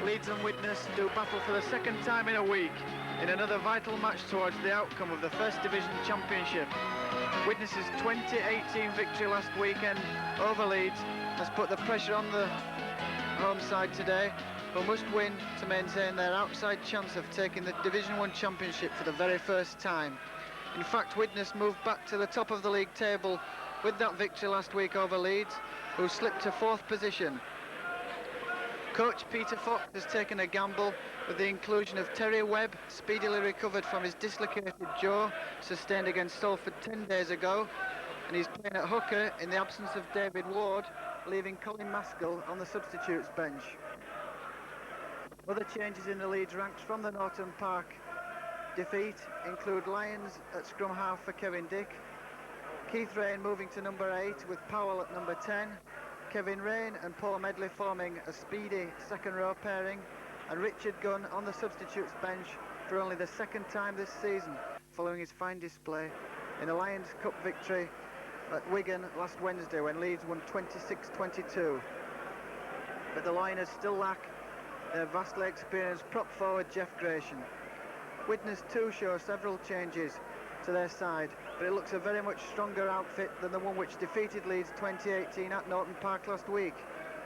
Leeds and Widnes do battle for the second time in a week in another vital match towards the outcome of the First Division Championship. Widnes' 2018 victory last weekend over Leeds has put the pressure on the home side today, who must win to maintain their outside chance of taking the Division 1 Championship for the very first time. In fact, Widnes moved back to the top of the league table with that victory last week over Leeds, who slipped to 4th position. Coach Peter Fox has taken a gamble with the inclusion of Terry Webb, speedily recovered from his dislocated jaw sustained against Salford 10 days ago, and he's playing at hooker in the absence of David Ward, leaving Colin Maskell on the substitutes bench. Other changes in the Leeds ranks from the Norton Park defeat include Lyons at scrum half for Kevin Dick, Keith Rain moving to number 8 with Powell at number 10, Kevin Rain and Paul Medley forming a speedy second row pairing, and Richard Gunn on the substitutes bench for only the second time this season, following his fine display in a Lions Cup victory at Wigan last Wednesday when Leeds won 26-22. But the Liners still lack their vastly experienced prop forward Jeff Gratian. Widnes too show several changes to their side, but it looks a very much stronger outfit than the one which defeated Leeds 2018 at Norton Park last week.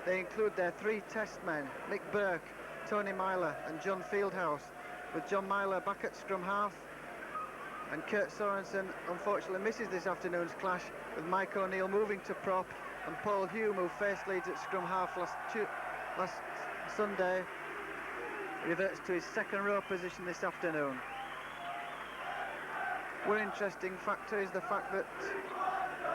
They include their 3 test men, Mick Burke, Tony Myler and John Fieldhouse, with John Myler back at scrum half, and Kurt Sorensen unfortunately misses this afternoon's clash, with Mike O'Neill moving to prop, and Paul Hume, who faced Leeds at scrum half last Sunday, reverts to his second row position this afternoon. One interesting factor is the fact that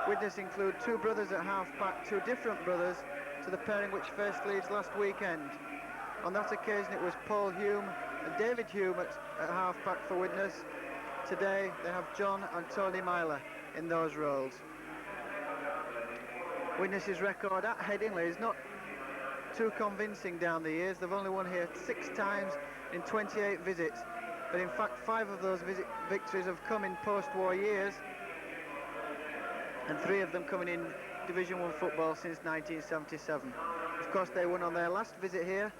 Widnes include 2 brothers at half-back, 2 different brothers to the pairing which faced Leeds last weekend. On that occasion it was Paul Hume and David Hume at half-back for Widnes. Today they have John and Tony Myler in those roles. Widnes' record at Headingley is not too convincing down the years. They've only won here 6 times in 28 visits. But in fact 5 of those victories have come in post-war years, and 3 of them coming in Division 1 football since 1977. Of course they won on their last visit here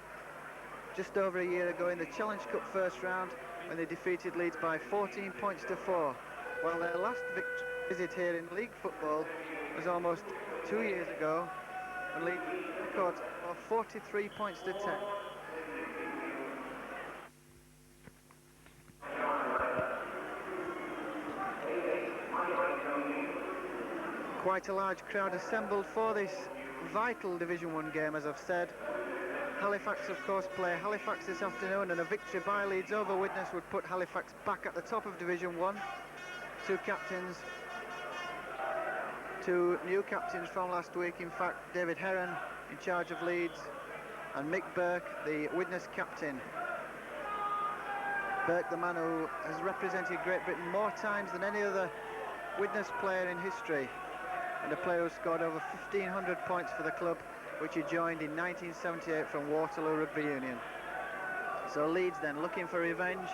just over a year ago in the Challenge Cup first round, when they defeated Leeds by 14 points to 4, while their last visit here in league football was almost 2 years ago, when Leeds scored 43 points to 10. Quite a large crowd assembled for this vital Division 1 game, as I've said. Halifax, of course, play Halifax this afternoon, and a victory by Leeds over Widnes would put Halifax back at the top of Division 1. 2 captains, 2 new captains from last week, in fact, David Heron in charge of Leeds, and Mick Burke, the Widnes captain. Burke, the man who has represented Great Britain more times than any other Widnes player in history, and a player who scored over 1,500 points for the club, which he joined in 1978 from Waterloo Rugby Union. So Leeds then looking for revenge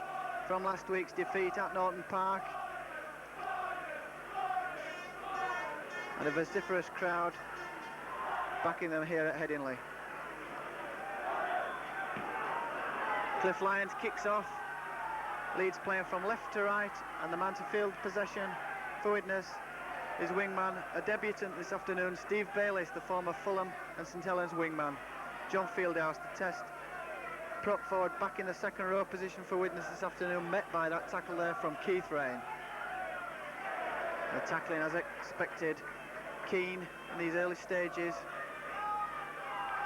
from last week's defeat at Norton Park, and a vociferous crowd backing them here at Headingley. Cliff Lyons kicks off. Leeds playing from left to right, and the man to field possession for Widnes is wingman, a debutant this afternoon, Steve Bayliss, the former Fulham and St Helens wingman. John Fieldhouse, the test prop forward, back in the second row position for Widnes this afternoon, met by that tackle there from Keith Rain. The tackling, as expected, keen in these early stages.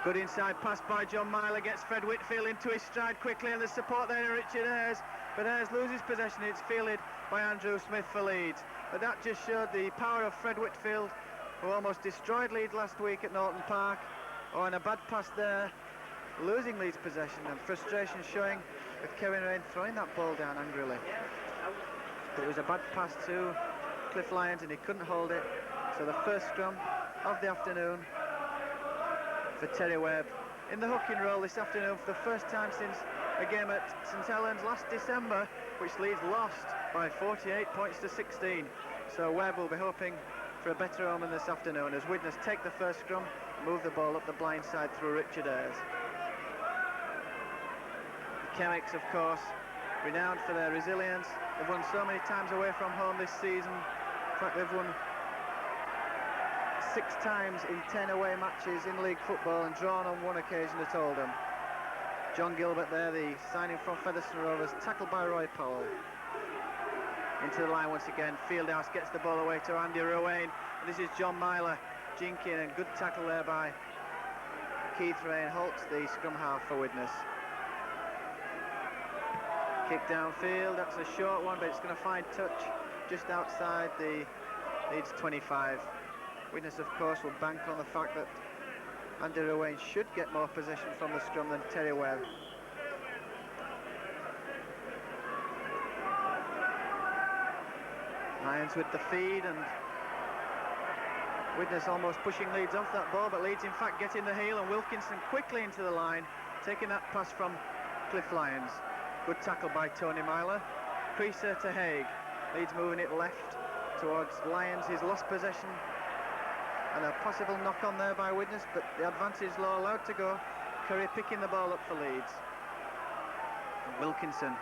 Good inside pass by John Myler, gets Fred Whitfield into his stride quickly, and the support there to Richard Ayres, but Ayres loses possession. It's fielded by Andrew Smith for Leeds. But that just showed the power of Fred Whitfield, who almost destroyed Leeds last week at Norton Park. Oh, and a bad pass there, losing Leeds possession, and frustration showing with Kevin Rain throwing that ball down angrily. But it was a bad pass to Cliff Lyons, and he couldn't hold it. So the first scrum of the afternoon for Terry Webb in the hooking role this afternoon for the first time since a game at St Helens last December, which Leeds lost by 48 points to 16. So Webb will be hoping for a better omen this afternoon as Widnes take the first scrum, move the ball up the blind side through Richard Ayres. Chemics, of course, renowned for their resilience. They've won so many times away from home this season. In fact, they've won 6 times in 10 away matches in league football and drawn on 1 occasion at Oldham. John Gilbert there, the signing from Featherstone Rovers, tackled by Roy Powell. Into the line once again, Fieldhouse gets the ball away to Andy Rowain. This is John Myler jinking, and good tackle there by Keith Rain. Halts the scrum half for Widnes. Kick downfield, that's a short one, but it's going to find touch just outside the Leeds 25. Widnes, of course, will bank on the fact that Andy Rowain should get more possession from the scrum than Terry Webb. Lions with the feed, and Widnes almost pushing Leeds off that ball, but Leeds in fact getting the heel, and Wilkinson quickly into the line, taking that pass from Cliff Lyons. Good tackle by Tony Myler. Creaser to Haig. Leeds moving it left towards Lyons. He's lost possession, and a possible knock-on there by Widnes, but the advantage law allowed to go. Curry picking the ball up for Leeds. And Wilkinson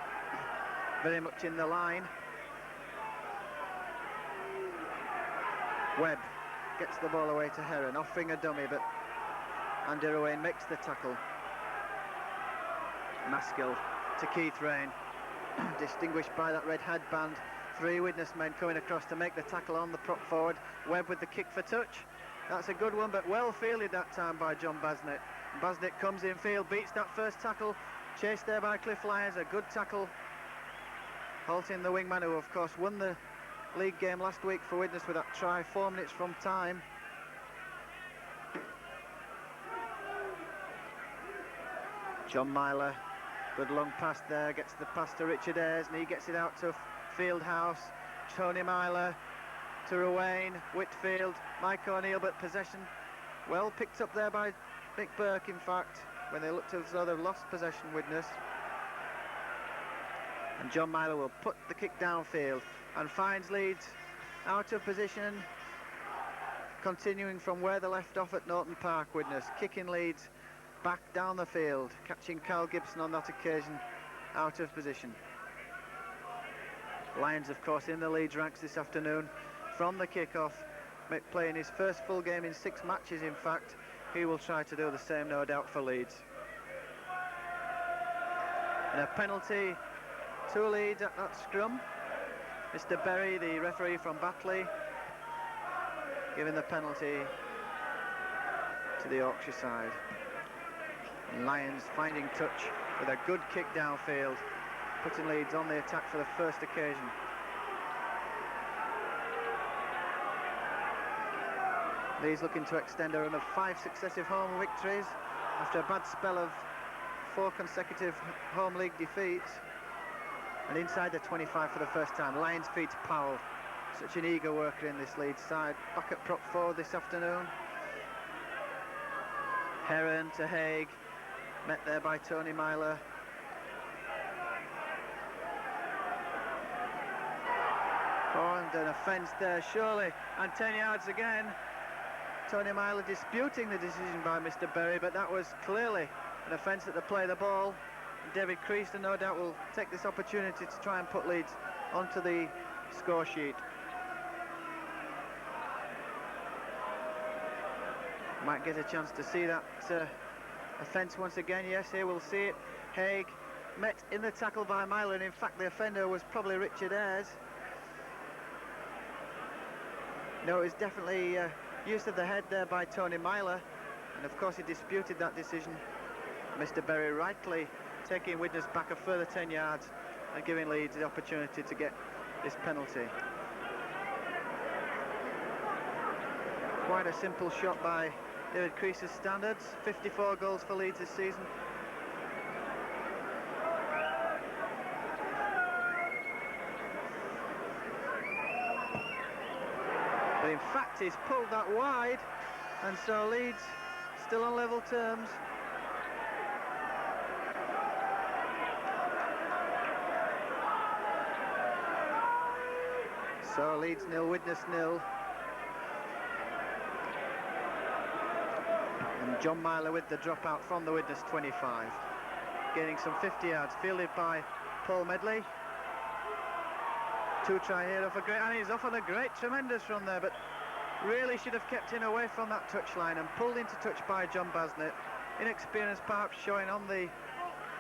very much in the line. Webb gets the ball away to Heron, offering a dummy, but Andy Rowain makes the tackle. Maskill to Keith Rain, distinguished by that red headband. 3 Widnes men coming across to make the tackle on the prop forward. Webb with the kick for touch. That's a good one, but well fielded that time by John Basnett. Basnett comes in field, beats that first tackle, chased there by Cliff Lyons. A good tackle, halting the wingman, who of course won the league game last week for Widnes with that try 4 minutes from time. John Myler, good long pass there, gets the pass to Richard Ayres, and he gets it out to Fieldhouse. Tony Myler to Rowain, Whitfield, Mike O'Neill, but possession well picked up there by Mick Burke, in fact, when they looked as though they've lost possession, Widnes. And John Myler will put the kick downfield and finds Leeds out of position, continuing from where they left off at Norton Park. Widnes kicking Leeds back down the field, catching Carl Gibson on that occasion out of position. Lyons, of course, in the Leeds ranks this afternoon from the kick-off, playing his first full game in 6 matches. In fact, he will try to do the same, no doubt, for Leeds. And a penalty to Leeds at that scrum. Mr. Berry, the referee from Batley, giving the penalty to the Yorkshire side. And Lyons finding touch with a good kick downfield, putting Leeds on the attack for the first occasion. Leeds looking to extend a run of 5 successive home victories after a bad spell of 4 consecutive home league defeats. And inside the 25 for the first time. Lyons feeds Powell, such an eager worker in this Leeds side. Back at prop forward this afternoon. Heron to Haig, met there by Tony Myler. Oh, and an offence there, surely, and 10 yards again. Tony Myler disputing the decision by Mr. Berry, but that was clearly an offence at the play of the ball. David Creaston, no doubt, will take this opportunity to try and put Leeds onto the score sheet. Might get a chance to see that offence once again. Yes, here we'll see it. Haig met in the tackle by Myler, and in fact the offender was probably Richard Ayres. No, it was definitely use of the head there by Tony Myler, and of course he disputed that decision. Mr. Berry rightly taking Widnes back a further 10 yards and giving Leeds the opportunity to get this penalty. Quite a simple shot by David Crease's standards. 54 goals for Leeds this season. But in fact he's pulled that wide, and so Leeds still on level terms. So Leeds 0, Widnes 0. And John Myler with the dropout from the Widnes 25. gaining some 50 yards, fielded by Paul Medley. 2-try hero for great, and he's off on a great, tremendous run there, but really should have kept him away from that touchline and pulled into touch by John Basnett. Inexperience perhaps showing on the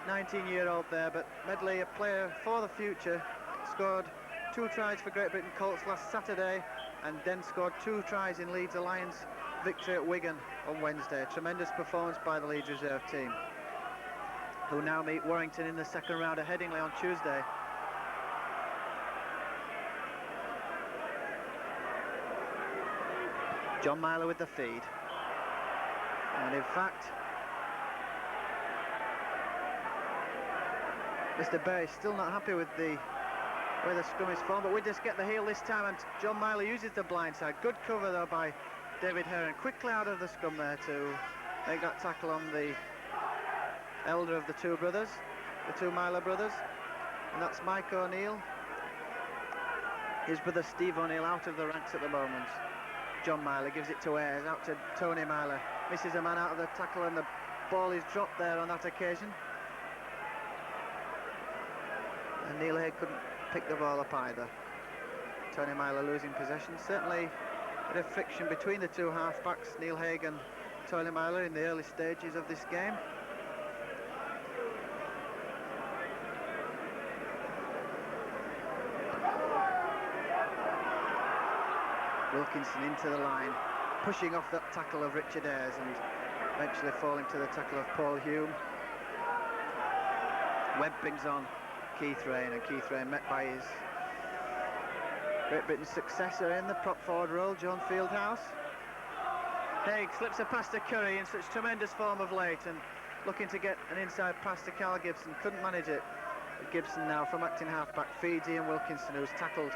19-year-old there, but Medley, a player for the future, scored 2 tries for Great Britain Colts last Saturday, and then scored 2 tries in Leeds Alliance victory at Wigan on Wednesday. Tremendous performance by the Leeds reserve team, who now meet Warrington in the second round at Headingley on Tuesday. John Myler with the feed, and in fact Mr. Berry still not happy with the way the scrum is formed, but we just get the heel this time, and John Myler uses the blind side. Good cover though by David Heron, quickly out of the scrum there to make that tackle on the elder of the two brothers, the 2 Myler brothers, and that's Mike O'Neill. His brother Steve O'Neill out of the ranks at the moment. John Myler gives it to Ayres, out to Tony Myler, misses a man out of the tackle, and the ball is dropped there on that occasion. And Neil Haig couldn't pick the ball up either. Tony Myler losing possession. Certainly a bit of friction between the 2 half-backs, Neil Haig and Tony Myler, in the early stages of this game. Wilkinson into the line, pushing off that tackle of Richard Ayres and eventually falling to the tackle of Paul Hume. Webb brings on Keith Rain, and Keith Rain met by his Great Britain's successor in the prop forward role, John Fieldhouse. Haig slips a pass to Curry in such tremendous form of late, and looking to get an inside pass to Carl Gibson, couldn't manage it. But Gibson now from acting half-back feeds Ian Wilkinson, who's tackled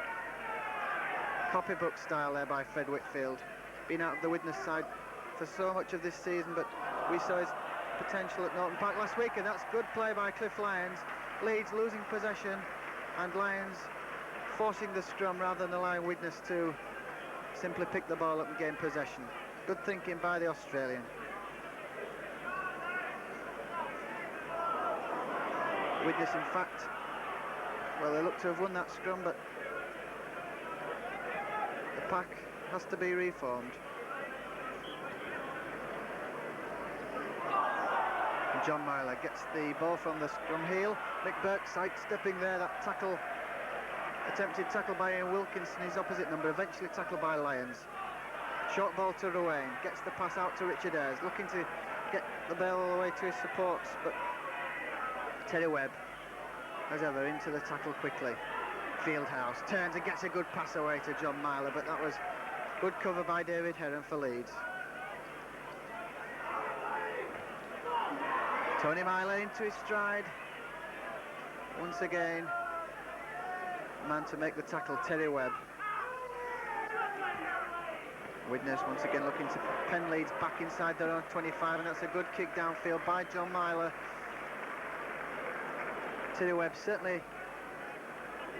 copybook style there by Fred Whitfield. Been out of the Widnes side for so much of this season, but we saw his potential at Norton Park last week, and that's good play by Cliff Lyons. Leeds losing possession, and Lyons forcing the scrum rather than allowing Widnes to simply pick the ball up and gain possession. Good thinking by the Australian. Widnes, in fact, well, they look to have won that scrum, but the pack has to be reformed. And John Myler gets the ball from the scrum heel. Mick Burke sidestepping there, that tackle, attempted tackle by Ian Wilkinson, his opposite number, eventually tackled by Lyons. Short ball to Ruane, gets the pass out to Richard Ayres, looking to get the ball all the way to his supports, but Terry Webb, as ever, into the tackle quickly. Fieldhouse turns and gets a good pass away to John Myler, but that was good cover by David Heron for Leeds. Tony Myler into his stride. Once again, man to make the tackle, Terry Webb. Widnes once again looking to pen Leeds back inside their own 25, and that's a good kick downfield by John Myler. Terry Webb certainly,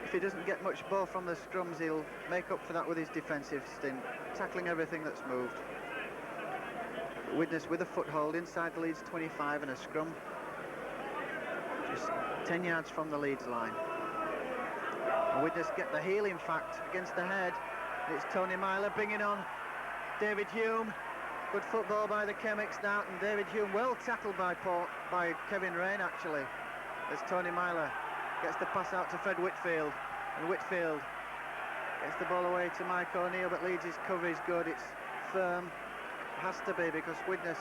if he doesn't get much ball from the scrums, he'll make up for that with his defensive stint, tackling everything that's moved. Widnes with a foothold inside the Leeds 25 and a scrum just 10 yards from the Leeds line. And Widnes get the heel, in fact, against the head. It's Tony Myler bringing on David Hume. Good football by the Chemics now, and David Hume well tackled by Kevin Rain, actually, as Tony Myler gets the pass out to Fred Whitfield, and Whitfield gets the ball away to Mike O'Neill, but Leeds' cover is good, it's firm. It has to be, because Widnes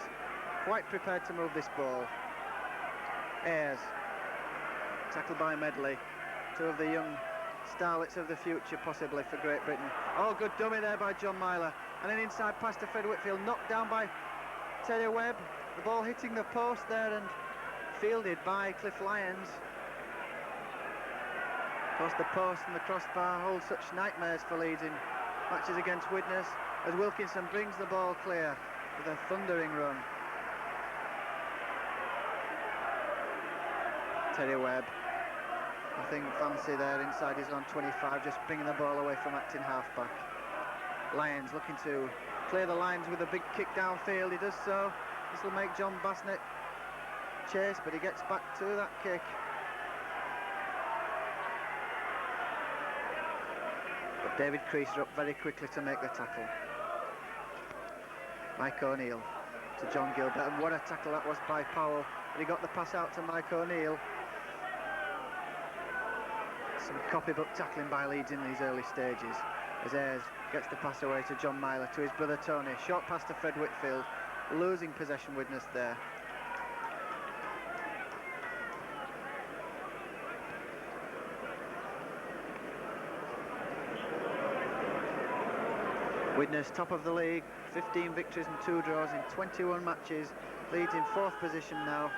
quite prepared to move this ball. Ayres, tackled by Medley, 2 of the young starlets of the future possibly for Great Britain. Oh, good dummy there by John Myler, and an inside pass to Fred Whitfield, knocked down by Terry Webb. The ball hitting the post there and fielded by Cliff Lyons. Of course, the post and the crossbar hold such nightmares for Leeds in matches against Widnes, as Wilkinson brings the ball clear with a thundering run. Terry Webb, nothing fancy there inside his own 25, just bringing the ball away from acting halfback. Lyons looking to clear the lines with a big kick downfield. He does so. This will make John Basnett chase, but he gets back to that kick. But David Creaser up very quickly to make the tackle. Mike O'Neill to John Gilbert, and what a tackle that was by Powell. But he got the pass out to Mike O'Neill. Some copybook tackling by Leeds in these early stages, as Ayres gets the pass away to John Myler, to his brother Tony. Short pass to Fred Whitfield, losing possession Widnes there. Widnes top of the league, 15 victories and 2 draws in 21 matches. Leeds in 4th position now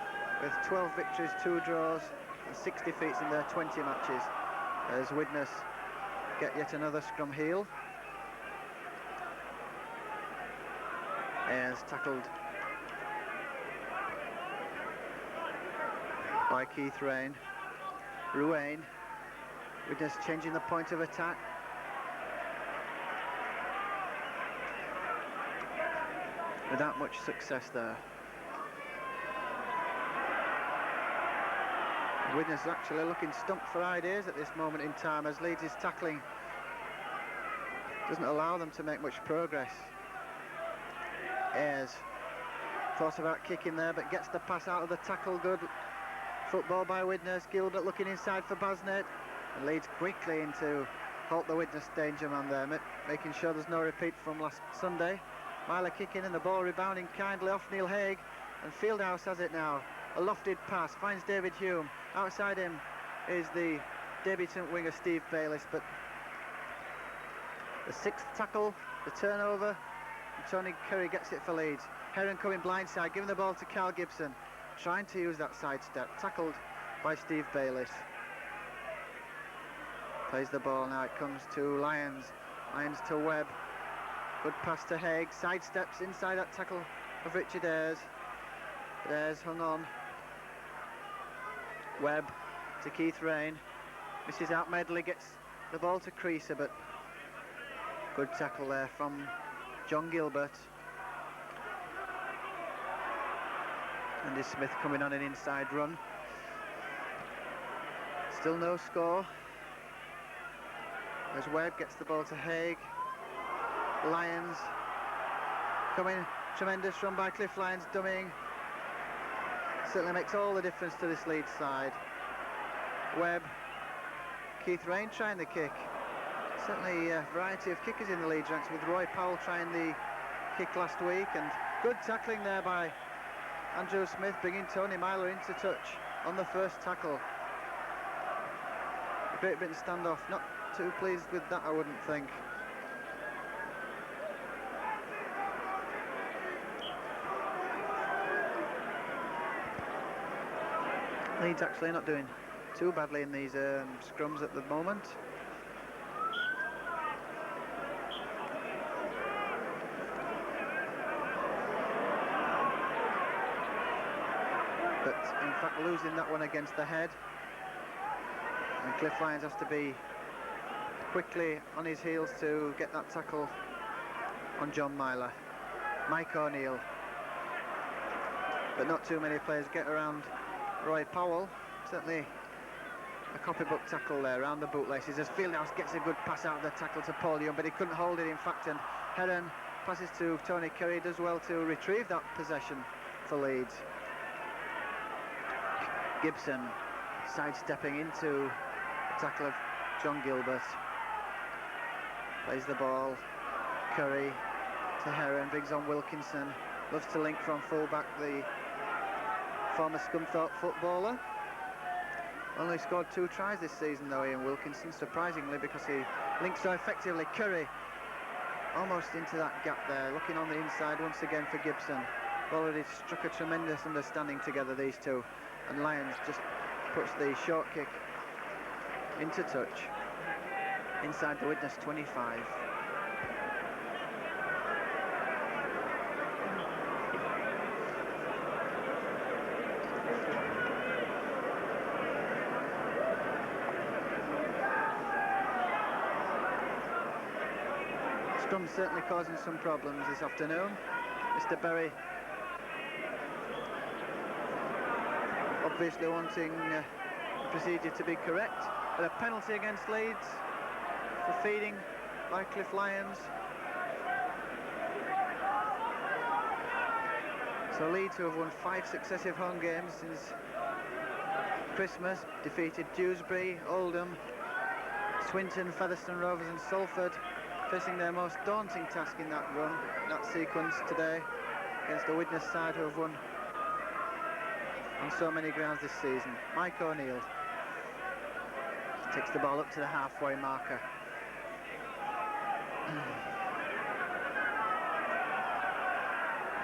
with 12 victories, 2 draws and 6 defeats in their 20 matches, as Widnes get yet another scrum heel. Ayres tackled by Keith Rain. Ruane. Widnes changing the point of attack. Without much success there. Widnes actually looking stumped for ideas at this moment in time, as Leeds' tackling doesn't allow them to make much progress. Ayres thought about kicking there, but gets the pass out of the tackle. Good football by Widnes. Gilbert looking inside for Basnet, and Leeds quickly in to halt the Widnes danger man there, making sure there's no repeat from last Sunday. Myler kicking and the ball rebounding kindly off Neil Haig, and Fieldhouse has it now. A lofted pass, finds David Hume. Outside him is the debutant winger Steve Bayliss, but the 6th tackle, the turnover, and Tony Curry gets it for Leeds. Heron coming blindside, giving the ball to Carl Gibson, trying to use that sidestep, tackled by Steve Bayliss. Plays the ball, now it comes to Lyons. Lyons to Webb. Good pass to Haig, sidesteps inside that tackle of Richard Ayres. But Ayres hung on. Webb to Keith Rain. Misses out Medley, gets the ball to Creaser, but good tackle there from John Gilbert. Andy Smith coming on an inside run. Still no score. As Webb gets the ball to Haig. Lyons coming, tremendous run by Cliff Lyons, dummying. Certainly makes all the difference to this Leeds side. Webb, Keith Rain trying the kick. Certainly a variety of kickers in the Leeds ranks, with Roy Powell trying the kick last week, and good tackling there by Andrew Smith, bringing Tony Myler into touch on the first tackle. A Great Britain standoff, not too pleased with that, I wouldn't think. Leeds actually not doing too badly in these scrums at the moment. But in fact losing that one against the head. And Cliff Lyons has to be quickly on his heels to get that tackle on John Myler. Mike O'Neill. But not too many players get around Roy Powell. Certainly a copybook tackle there around the bootlaces, as Fieldhouse gets a good pass out of the tackle to Paul Young, but he couldn't hold it in fact, and Heron passes to Tony Curry, does well to retrieve that possession for Leeds. Gibson sidestepping into the tackle of John Gilbert. Plays the ball, Curry to Heron, brings on Wilkinson, loves to link from full-back, the former Scunthorpe footballer. Only scored 2 tries this season though, Ian Wilkinson, surprisingly, because he links so effectively. Curry almost into that gap there, looking on the inside once again for Gibson. Already struck a tremendous understanding together, these two, and Lyons just puts the short kick into touch inside the Widnes 25. Scrum certainly causing some problems this afternoon. Mr. Berry obviously wanting the procedure to be correct, but a penalty against Leeds for feeding by Cliff Lyons. So Leeds, who have won 5 successive home games since Christmas, defeated Dewsbury, Oldham, Swinton, Featherstone Rovers and Salford, facing their most daunting task in that run, that sequence today, against the Widnes side who have won on so many grounds this season. Mike O'Neill takes the ball up to the halfway marker.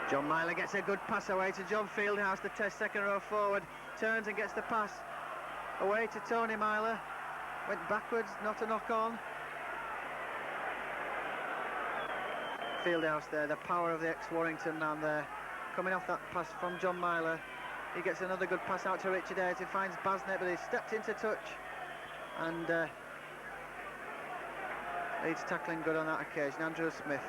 John Myler gets a good pass away to John Fieldhouse, the test second row forward, turns and gets the pass away to Tony Myler, went backwards, not a knock on. Fieldhouse there, the power of the ex-Warrington man there, coming off that pass from John Myler. He gets another good pass out to Richard Ayres, he finds Basnett, but he stepped into touch, and Leeds tackling good on that occasion. Andrew Smith,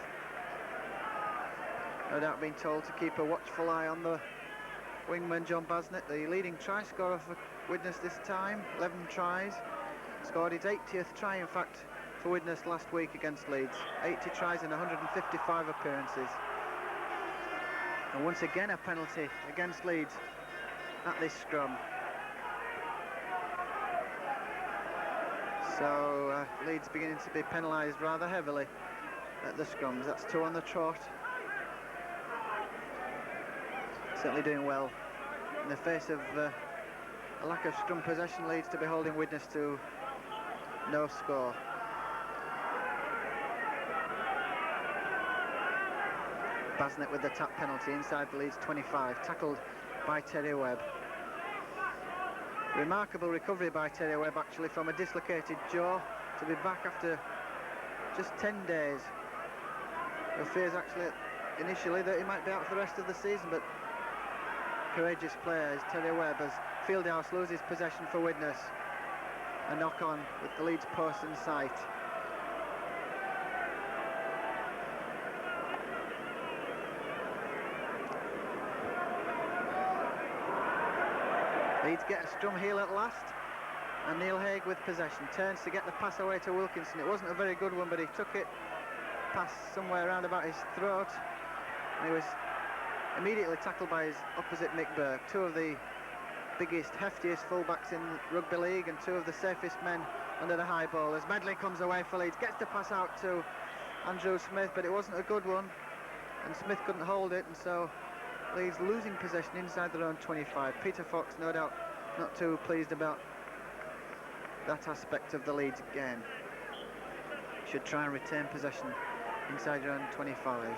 no doubt being told to keep a watchful eye on the wingman John Basnett, the leading try scorer for Widnes this time, 11 tries, scored his 80th try in fact for Widnes last week against Leeds, 80 tries in 155 appearances. And once again a penalty against Leeds at this scrum. So Leeds beginning to be penalised rather heavily at the scrums. That's 2 on the trot. Certainly doing well in the face of a lack of scrum possession. Leeds to be holding Widnes to no score. Basnett with the tap penalty inside the Leeds 25, tackled by Terry Webb. Remarkable recovery by Terry Webb actually from a dislocated jaw to be back after just 10 days. There were fears actually initially that he might be out for the rest of the season, but courageous players, Terry Webb, as Fieldhouse loses possession for Widnes. A knock on with the Leeds post in sight. Leeds get a scrum heel at last, and Neil Haig with possession turns to get the pass away to Wilkinson. It wasn't a very good one, but he took it past somewhere around about his throat, and he was immediately tackled by his opposite Mick Burke, 2 of the biggest, heftiest fullbacks in rugby league and 2 of the safest men under the high ball. As Medley comes away for Leeds, gets the pass out to Andrew Smith, but it wasn't a good one, and Smith couldn't hold it, and so Leeds losing possession inside their own 25. Peter Fox, no doubt, not too pleased about that aspect of the Leeds game. Should try and retain possession inside your own 25.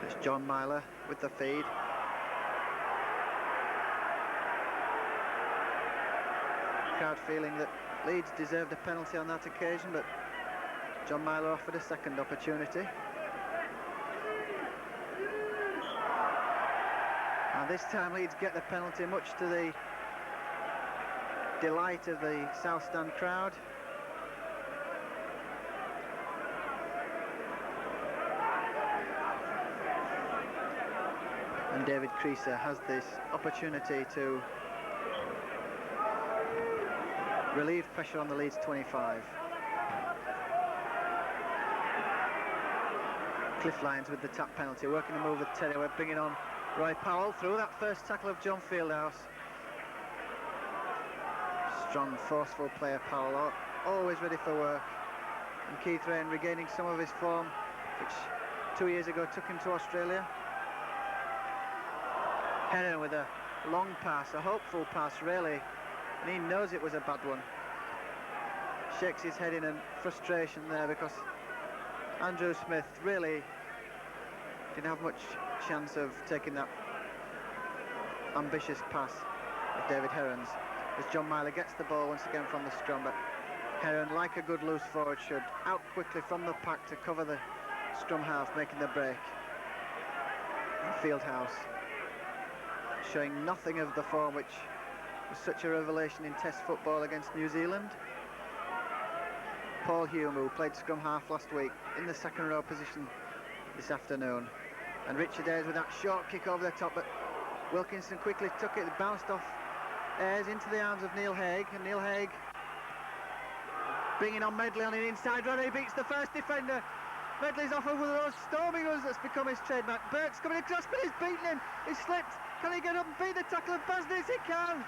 So it's John Myler with the feed. Crowd feeling that Leeds deserved a penalty on that occasion, but John Myler offered a second opportunity. And this time Leeds get the penalty, much to the delight of the South Stand crowd. And David Creaser has this opportunity to relieve pressure on the Leeds 25. Cliff Lyons with the tap penalty, working the move with Terry Webb, bringing on Roy Powell through that first tackle of John Fieldhouse. Strong, forceful player Powell, always ready for work. And Keith Rain regaining some of his form, which 2 years ago took him to Australia. Heron with a long pass, a hopeful pass really, and he knows it was a bad one. Shakes his head in frustration there because Andrew Smith really didn't have much chance of taking that ambitious pass of David Heron's, as John Myler gets the ball once again from the scrum, but Heron, like a good loose forward, should out quickly from the pack to cover the scrum half, making the break. And Fieldhouse showing nothing of the form which was such a revelation in Test football against New Zealand. Paul Hume, who played scrum half last week, in the second row position this afternoon. And Richard Ayres with that short kick over the top, but Wilkinson quickly took it, bounced off Ayres into the arms of Neil Haig, and Neil Haig bringing on Medley on the inside run. He beats the first defender. Medley's off over those storming runs that's become his trademark. Burke's coming across, but he's beaten him. He's slipped. Can he get up and beat the tackle of Basnitz? He can.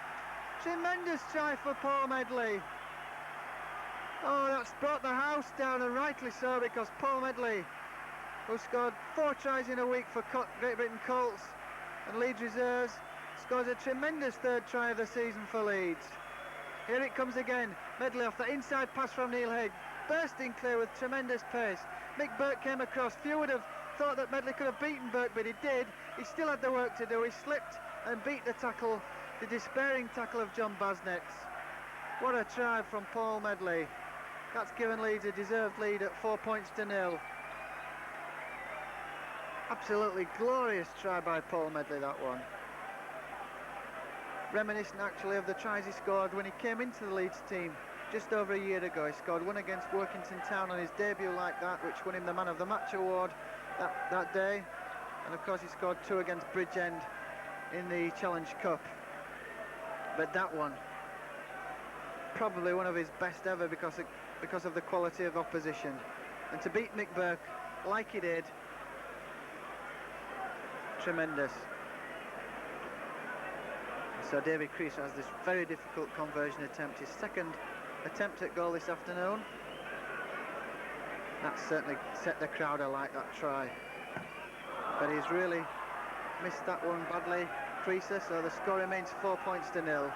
Tremendous try for Paul Medley. Oh, that's brought the house down, and rightly so, because Paul Medley, who scored 4 tries in a week for Great Britain Colts and Leeds Reserves, scores a tremendous 3rd try of the season for Leeds. Here it comes again. Medley off the inside pass from Neil Haig, bursting clear with tremendous pace. Mick Burke came across. Few would have thought that Medley could have beaten Burke, but he did. He still had the work to do. He slipped and beat the tackle, the despairing tackle of John Basnitz. What a try from Paul Medley. That's given Leeds a deserved lead at 4 points to 0. Absolutely glorious try by Paul Medley, that one. Reminiscent actually of the tries he scored when he came into the Leeds team just over a year ago. He scored one against Workington Town on his debut like that, which won him the Man of the Match award that day. And of course he scored 2 against Bridgend in the Challenge Cup. But that one, probably one of his best ever because of the quality of opposition. And to beat Mick Burke like he did, tremendous. So David Creaser has this very difficult conversion attempt, his 2nd attempt at goal this afternoon. That certainly set the crowd alight, that try. But he's really missed that one badly, Creaser, so the score remains 4 points to 0.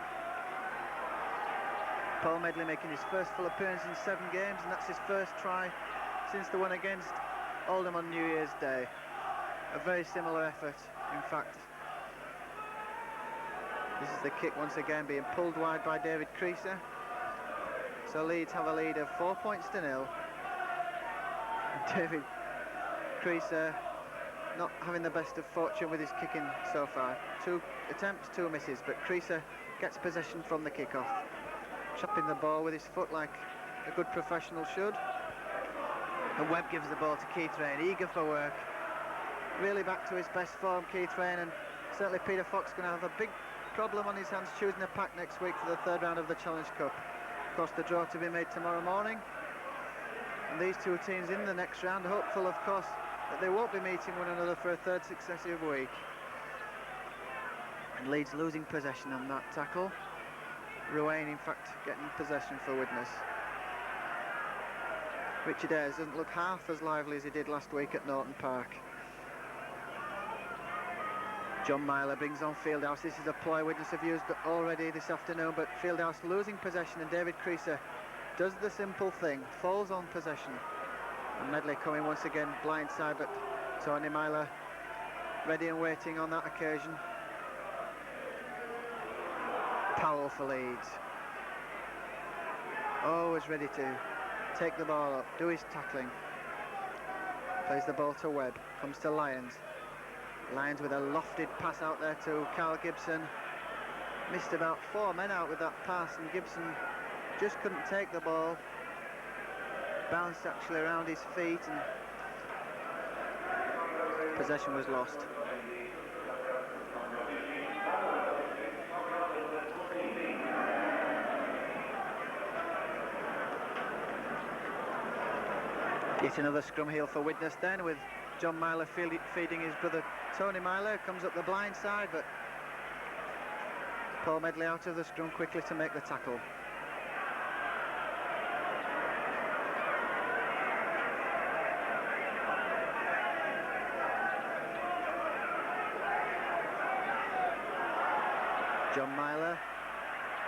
Paul Medley making his first full appearance in 7 games, and that's his first try since the one against Oldham on New Year's Day. A very similar effort, in fact. This is the kick once again being pulled wide by David Creaser. So Leeds have a lead of 4 points to 0. David Creaser not having the best of fortune with his kicking so far. 2 attempts, 2 misses, but Creaser gets possession from the kickoff, chopping the ball with his foot like a good professional should. And Webb gives the ball to Keith Rain, eager for work. Really back to his best form, Keith Rain, and certainly Peter Fox going to have a big problem on his hands choosing a pack next week for the 3rd round of the Challenge Cup. Of course, the draw to be made tomorrow morning. And these 2 teams in the next round, hopeful, of course, that they won't be meeting one another for a 3rd successive week. And Leeds losing possession on that tackle. Ruane, in fact, getting possession for Widnes. Richard Ayres doesn't look half as lively as he did last week at Norton Park. John Myler brings on Fieldhouse. This is a ploy Widnes have used already this afternoon, but Fieldhouse losing possession, and David Creaser does the simple thing, falls on possession. And Medley coming once again blindside, but Tony Myler ready and waiting on that occasion. Powell for Leeds. Always ready to take the ball up, do his tackling. Plays the ball to Webb, comes to Lyons. Lyons with a lofted pass out there to Carl Gibson. Missed about 4 men out with that pass, and Gibson just couldn't take the ball. Bounced actually around his feet, and possession was lost. Yet another scrum heel for Widnes then, with John Myler feeding his brother Tony Myler. Comes up the blind side, but Paul Medley out of the scrum quickly to make the tackle. John Myler,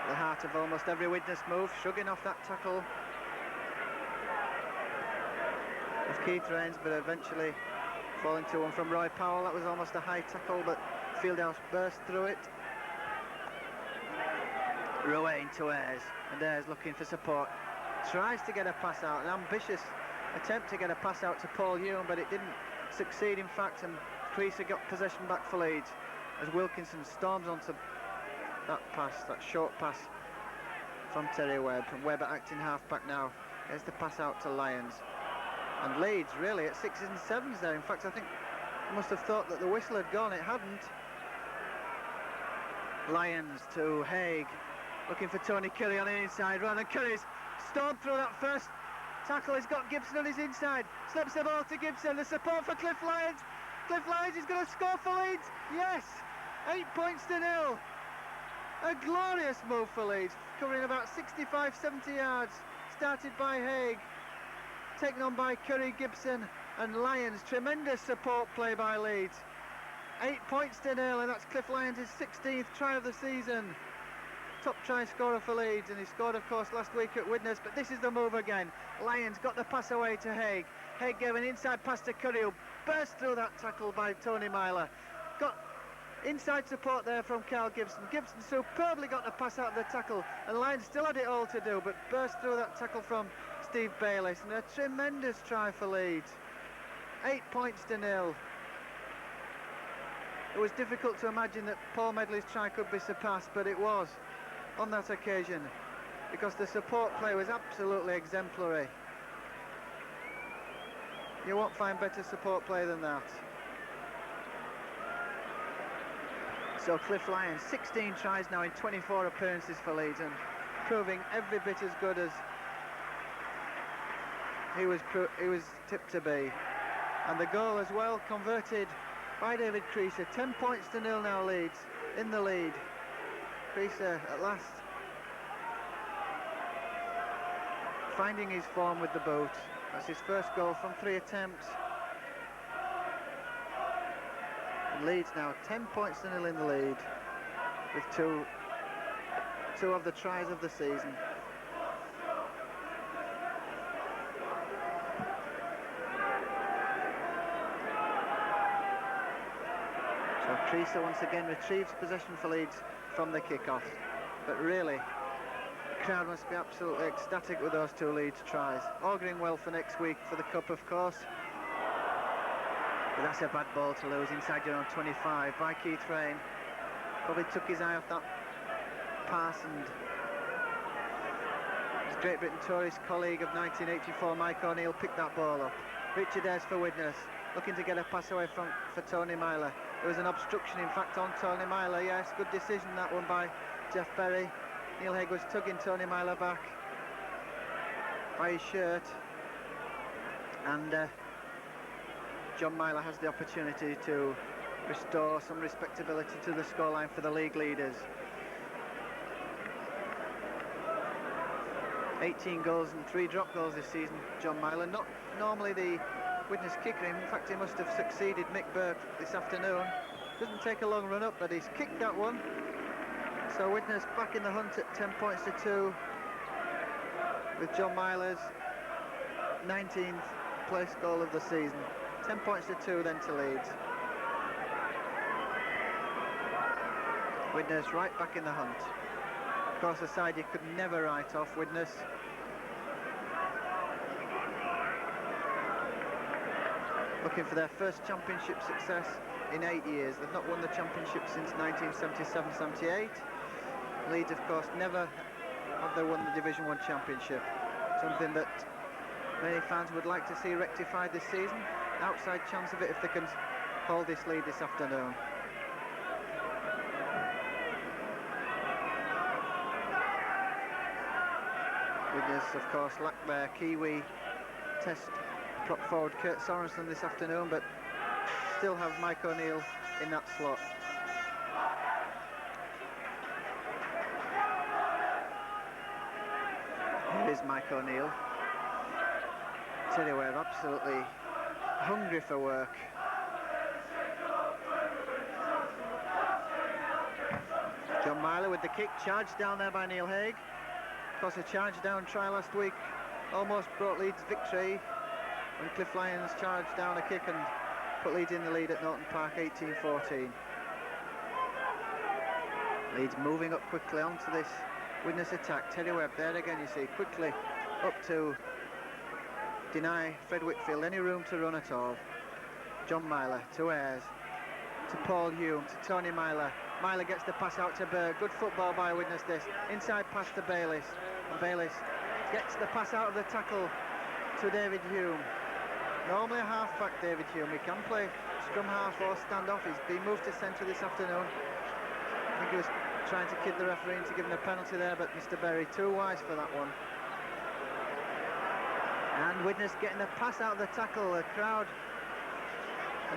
the heart of almost every Widnes move, shrugging off that tackle of Keith Rains, but eventually falling to one from Roy Powell. That was almost a high tackle, but Fieldhouse burst through it. Ruane to Ayres, and Ayres looking for support. Tries to get a pass out, an ambitious attempt to get a pass out to Paul Hume, but it didn't succeed, in fact, and Creaser got possession back for Leeds as Wilkinson storms onto that pass, that short pass from Terry Webb, and Webb acting half-back now. There's the pass out to Lyons. And Leeds really at 6s and 7s there. In fact, I think I must have thought that the whistle had gone. It hadn't. Lyons to Haig, looking for Tony Curry on the inside, rather than Curry's stormed through that first tackle. He's got Gibson on his inside, slips the ball to Gibson, the support for Cliff Lyons. Cliff Lyons is going to score for Leeds, yes, 8 points to 0. A glorious move for Leeds, covering about 65-70 yards, started by Haig, taken on by Curry, Gibson and Lyons. Tremendous support play by Leeds. 8 points to 0, and that's Cliff Lyons' 16th try of the season. Top try scorer for Leeds, and he scored of course last week at Widnes, but this is the move again. Lyons got the pass away to Haig. Haig gave an inside pass to Curry, who burst through that tackle by Tony Myler. Got inside support there from Carl Gibson. Gibson superbly got the pass out of the tackle, and Lyons still had it all to do, but burst through that tackle from Steve Bayliss, and a tremendous try for Leeds. 8 points to 0. It was difficult to imagine that Paul Medley's try could be surpassed, but it was on that occasion, because the support play was absolutely exemplary. You won't find better support play than that. So Cliff Lyons, 16 tries now in 24 appearances for Leeds, and proving every bit as good as he was tipped to be. And the goal as well, converted by David Creaser. 10 points to 0 now, Leeds in the lead. Creaser at last finding his form with the boot. That's his first goal from 3 attempts. And Leeds now 10 points to 0 in the lead, with two of the tries of the season. So Creaser once again retrieves possession for Leeds from the kick-off, but really the crowd must be absolutely ecstatic with those 2 Leeds tries, auguring well for next week for the Cup, of course. But that's a bad ball to lose inside your own 25 by Keith Rain. Probably took his eye off that pass, and his Great Britain tourist colleague of 1984, Mike O'Neill, picked that ball up. Richard Ayres for Widnes, looking to get a pass away for Tony Myler. There was an obstruction, in fact, on Tony Myler. Yes, good decision that one by Jeff Berry. Neil Haig was tugging Tony Myler back by his shirt, and John Myler has the opportunity to restore some respectability to the scoreline for the league leaders. 18 goals and 3 drop goals this season, John Myler. Not normally the Widnes kicker. In fact, he must have succeeded Mick Burke this afternoon. Doesn't take a long run up, but he's kicked that one. So Widnes back in the hunt at 10 points to 2, with John Myler's 19th place goal of the season. 10 points to 2 then to Leeds. Widnes right back in the hunt. Of course, a side you could never write off, Widnes. Looking for their first championship success in 8 years. They've not won the championship since 1977-78. Leeds, of course, never have they won the Division 1 championship. Something that many fans would like to see rectified this season. Outside chance of it if they can hold this lead this afternoon. Widnes, of course, lacked their Kiwi test prop forward Kurt Sorensen this afternoon, but still have Mike O'Neill in that slot. Here is Mike O'Neill. Tell you, we're absolutely hungry for work. John Myler with the kick, charged down there by Neil Haig. Of course, a charge down try last week almost brought Leeds victory when Cliff Lyons charged down a kick and put Leeds in the lead at Norton Park, 18-14. Leeds moving up quickly onto this Widnes attack. Terry Webb there again, you see, quickly up to deny Fred Whitfield any room to run at all. John Myler to Ayres, to Paul Hume, to Tony Myler. Myler gets the pass out to Berg. Good football by Widnes this. Inside pass to Bayliss. And Bayliss gets the pass out of the tackle to David Hume. Normally a half-back, David Hume. He can play scrum half or stand off. He's been moved to centre this afternoon. I think he was trying to kid the referee into giving a penalty there, but Mr. Berry too wise for that one. And Widnes getting a pass out of the tackle. The crowd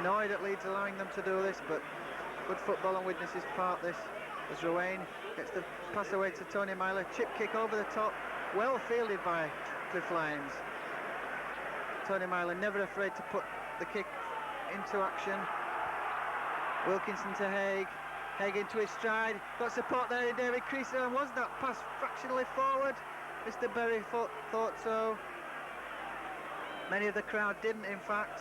annoyed at Leeds allowing them to do this, but good football on Widnes' part this, as Rowain gets the pass away to Tony Myler. Chip kick over the top, well fielded by Cliff Lyons. Tony Myler never afraid to put the kick into action. Wilkinson to Haig. Haig into his stride. Got support there in David Creaser. And was that pass fractionally forward? Mr. Berry thought so. Many of the crowd didn't, in fact.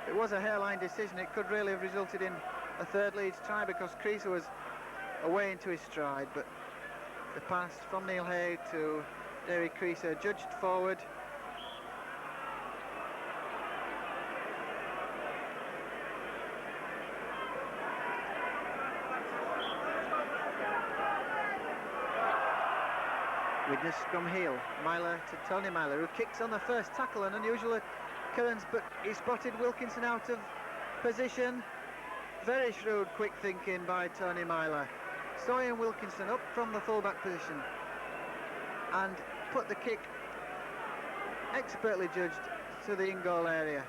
It was a hairline decision. It could really have resulted in a third Leeds try because Creaser was away into his stride. But the pass from Neil Haig to David Creaser, judged forward. Widnes scrum heel, Myler to Tony Myler, who kicks on the first tackle, an unusual occurrence, but he spotted Wilkinson out of position. Very shrewd, quick thinking by Tony Myler. Saw Ian Wilkinson up from the fullback position and put the kick, expertly judged, to the in-goal area.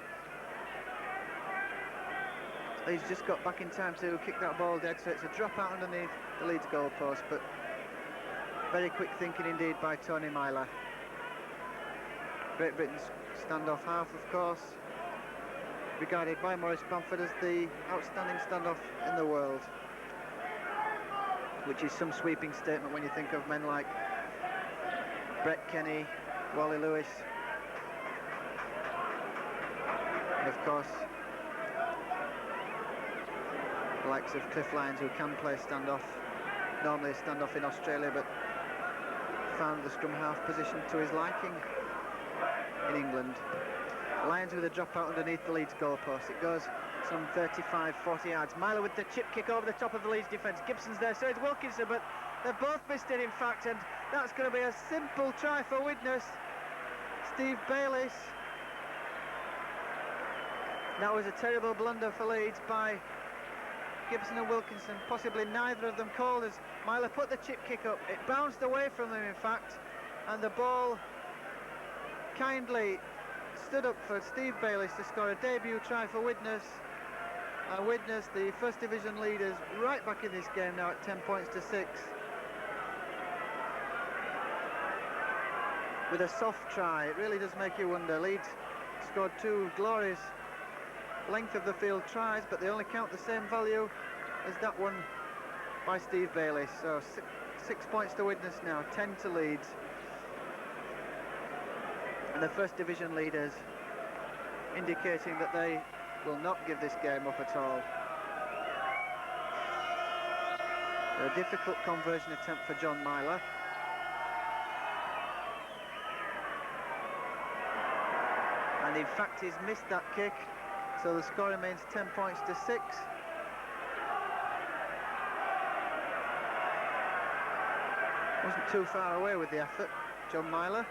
He's just got back in time to kick that ball dead, so it's a drop out underneath the Leeds goal post, but very quick thinking indeed by Tony Myler. Great Britain's standoff half, of course, regarded by Maurice Bamford as the outstanding standoff in the world, which is some sweeping statement when you think of men like Brett Kenny, Wally Lewis, and of course the likes of Cliff Lyons, who can play standoff, normally a standoff in Australia, but found the scrum half position to his liking in England. Lyons with a drop out underneath the Leeds goalpost. It goes some 35-40 yards. Myler with the chip kick over the top of the Leeds defence. Gibson's there, so it's Wilkinson, but they've both missed it in fact, and that's going to be a simple try for Widnes. Steve Bayliss. That was a terrible blunder for Leeds by Gibson and Wilkinson, possibly neither of them called, as Myler put the chip kick up. It bounced away from them in fact, and the ball kindly stood up for Steve Bayliss to score a debut try for Widnes. Widnes, the first division leaders, right back in this game now at 10 points to 6. With a soft try, it really does make you wonder. Leeds scored two glorious length of the field tries, but they only count the same value as that one by Steve Bayliss. So 6 points to Widnes now, 10 to Leeds. And the first division leaders indicating that they will not give this game up at all. A difficult conversion attempt for John Myler. And in fact he's missed that kick, so the score remains 10 points to 6. Wasn't too far away with the effort, John Myler.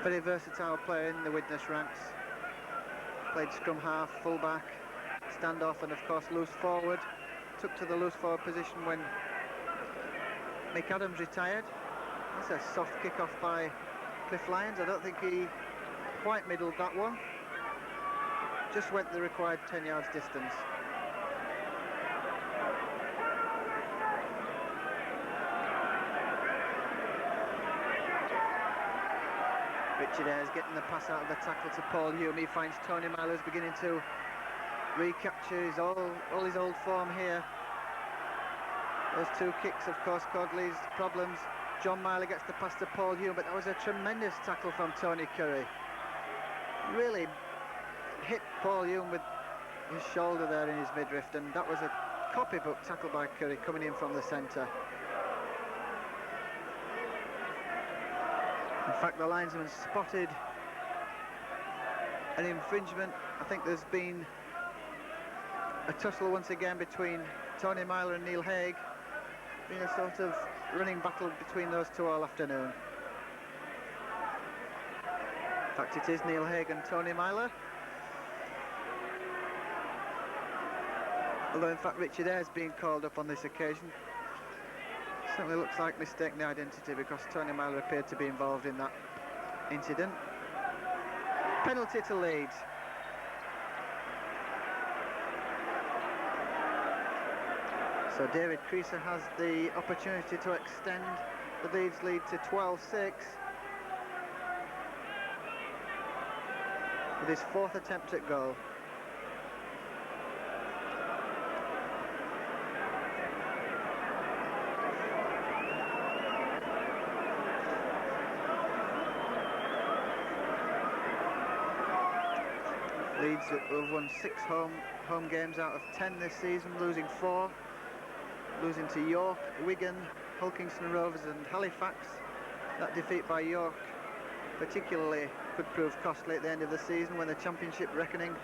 Very versatile player in the Widnes ranks. Played scrum half, full-back, stand-off, and of course loose forward. Took to the loose forward position when Mick Adams retired. That's a soft kick-off by Cliff Lyons. I don't think he quite middled that one. Just went the required 10 yards distance. Richard Ayres getting the pass out of the tackle to Paul Hume. He finds Tony Myler's beginning to recapture all his old form here. Those two kicks, of course, caused Leeds problems. John Myler gets the pass to Paul Hume, but that was a tremendous tackle from Tony Curry. Really hit Paul Hume with his shoulder there in his midriff, and that was a copybook tackle by Curry coming in from the centre. In fact, the linesman spotted an infringement. I think there's been a tussle once again between Tony Myler and Neil Haig. Been a sort of running battle between those two all afternoon. In fact, it is Neil Haig and Tony Myler. Although in fact Richard Ayre's been called up on this occasion. Certainly looks like mistaken identity, because Tony Myler appeared to be involved in that incident. Penalty to Leeds. So David Creaser has the opportunity to extend the Leeds lead to 12-6 with his 4th attempt at goal. Leeds have won 6 home games out of 10 this season, losing 4, losing to York, Wigan, Hulkingston Rovers and Halifax. That defeat by York particularly could prove costly at the end of the season when the championship reckoning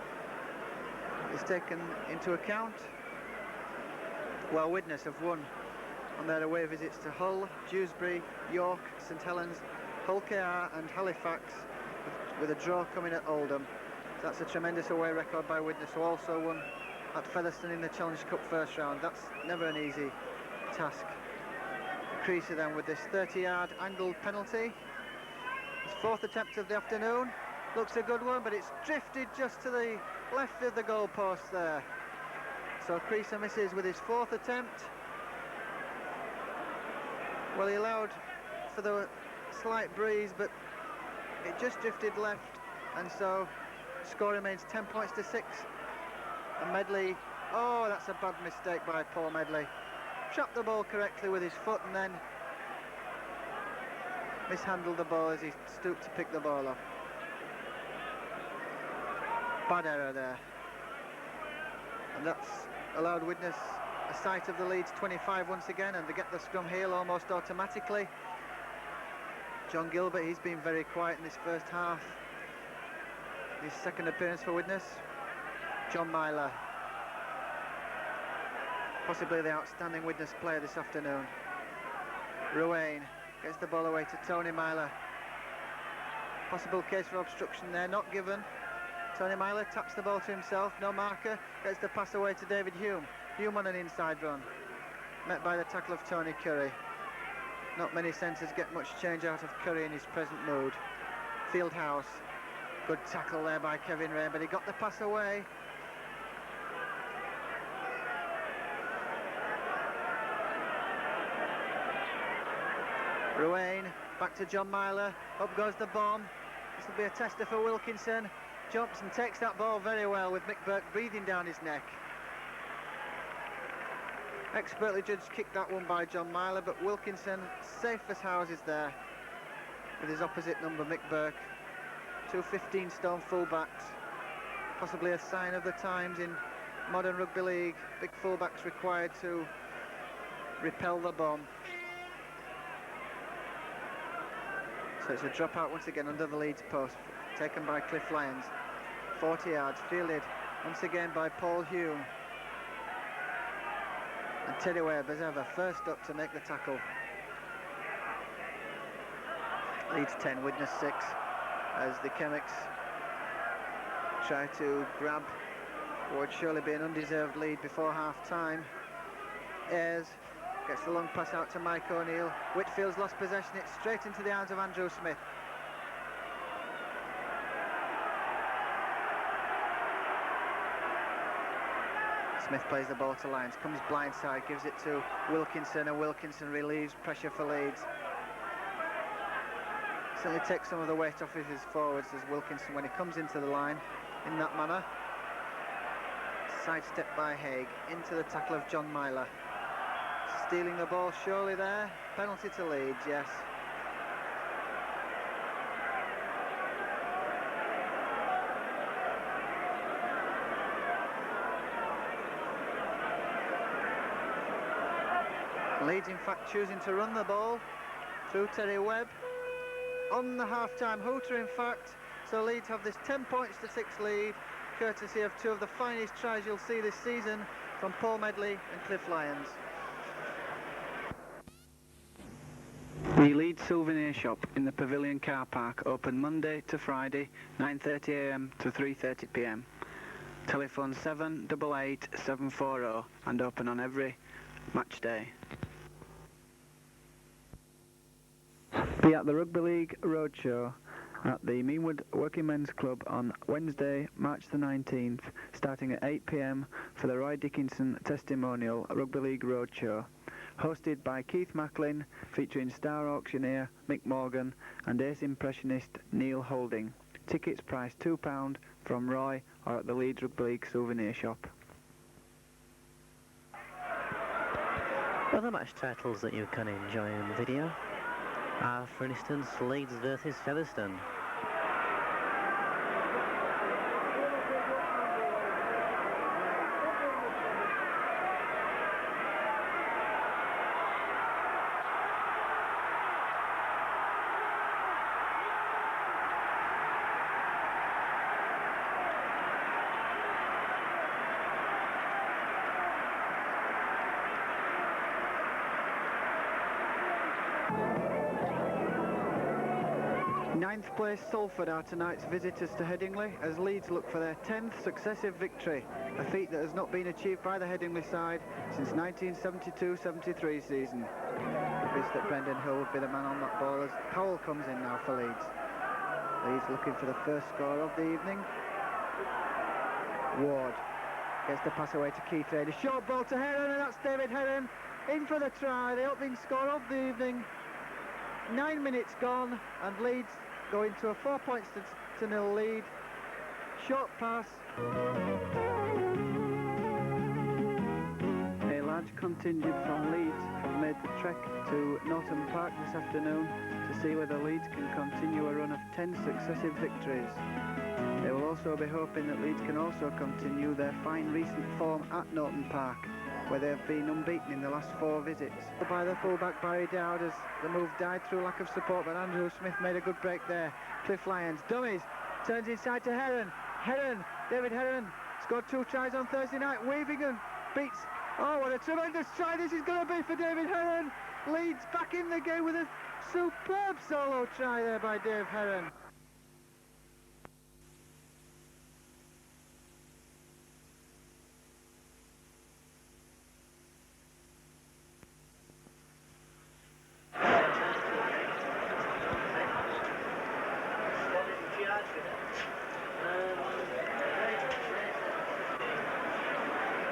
is taken into account. While Widnes have won on their away visits to Hull, Dewsbury, York, St Helens, Hull KR and Halifax, with a draw coming at Oldham. So that's a tremendous away record by Widnes, who also won at Featherstone in the Challenge Cup first round. That's never an easy task. Creaser then with this 30-yard angled penalty. His 4th attempt of the afternoon. Looks a good one, but it's drifted just to the left of the goalpost there. So Creaser misses with his 4th attempt. Well, he allowed for the slight breeze, but it just drifted left, and so score remains 10 points to 6. And Medley, oh, that's a bad mistake by Paul Medley. Trapped the ball correctly with his foot and then mishandled the ball as he stooped to pick the ball up. Bad error there. And that's allowed Widnes a sight of the Leeds 25 once again, and they get the scrum heel almost automatically. John Gilbert, he's been very quiet in this first half. His 2nd appearance for Widnes. John Myler, possibly the outstanding Widnes player this afternoon. Ruane gets the ball away to Tony Myler. Possible case for obstruction there, not given. Tony Myler taps the ball to himself, no marker, gets the pass away to David Hume. Hume on an inside run, met by the tackle of Tony Curry. Not many centres get much change out of Curry in his present mood. Fieldhouse, good tackle there by Kevin Rain, but he got the pass away. Ruane, back to John Myler, up goes the bomb. This will be a tester for Wilkinson. Jumps and takes that ball very well, with Mick Burke breathing down his neck. Expertly judged kick that one by John Myler, but Wilkinson safe as houses there with his opposite number, Mick Burke. 2 15-stone fullbacks, possibly a sign of the times in modern rugby league. Big fullbacks required to repel the bomb. So it's a dropout once again under the Leeds post, taken by Cliff Lyons. 40 yards, fielded once again by Paul Hume. And Teddy Webb, as ever, first up to make the tackle. Leeds 10, Widnes 6, as the Chemics try to grab what would surely be an undeserved lead before half-time. Ayres gets the long pass out to Mike O'Neill. Whitfield's lost possession, it's straight into the hands of Andrew Smith. Smith plays the ball to Lyons, comes blindside, gives it to Wilkinson, and Wilkinson relieves pressure for Leeds. Certainly takes some of the weight off of his forwards as Wilkinson, when he comes into the line in that manner. Sidestep by Haig, into the tackle of John Myler. Stealing the ball surely there. Penalty to Leeds, yes. Leeds in fact choosing to run the ball through Terry Webb on the half-time hooter in fact. So Leeds have this 10 points to 6 lead, courtesy of 2 of the finest tries you'll see this season from Paul Medley and Cliff Lyons. The Leeds Souvenir Shop in the Pavilion car park open Monday to Friday, 9:30 AM to 3:30 PM. Telephone 788 740 and open on every match day. Be at the Rugby League Roadshow at the Meanwood Working Men's Club on Wednesday, March the 19th, starting at 8 p.m. for the Roy Dickinson Testimonial Rugby League Roadshow, hosted by Keith Macklin, featuring star auctioneer Mick Morgan and ace impressionist Neil Holding. Tickets priced £2 from Roy or at the Leeds Rugby League souvenir shop. Other match titles that you can enjoy in the video are, for instance, Leeds versus Featherstone. Ninth place Salford are tonight's visitors to Headingley as Leeds look for their 10th successive victory, a feat that has not been achieved by the Headingley side since 1972-73 season. Obvious that Brendan Hill would be the man on that ball as Powell comes in now for Leeds. Leeds looking for the first score of the evening. Ward gets the pass away to Keith Reid. A short ball to Heron, and that's David Heron in for the try, the opening score of the evening. 9 minutes gone and Leeds go into a 4 points to nil lead. Short pass. A large contingent from Leeds have made the trek to Norton Park this afternoon to see whether Leeds can continue a run of 10 successive victories. They will also be hoping that Leeds can also continue their fine recent form at Norton Park, where they have been unbeaten in the last 4 visits. By the fullback Barry Dowd as the move died through lack of support, but Andrew Smith made a good break there. Cliff Lyons dummies, turns inside to Heron. David Heron scored 2 tries on Thursday night. Weavingham beats. Oh, what a tremendous try this is going to be for David Heron. Leeds back in the game with a superb solo try there by Dave Heron.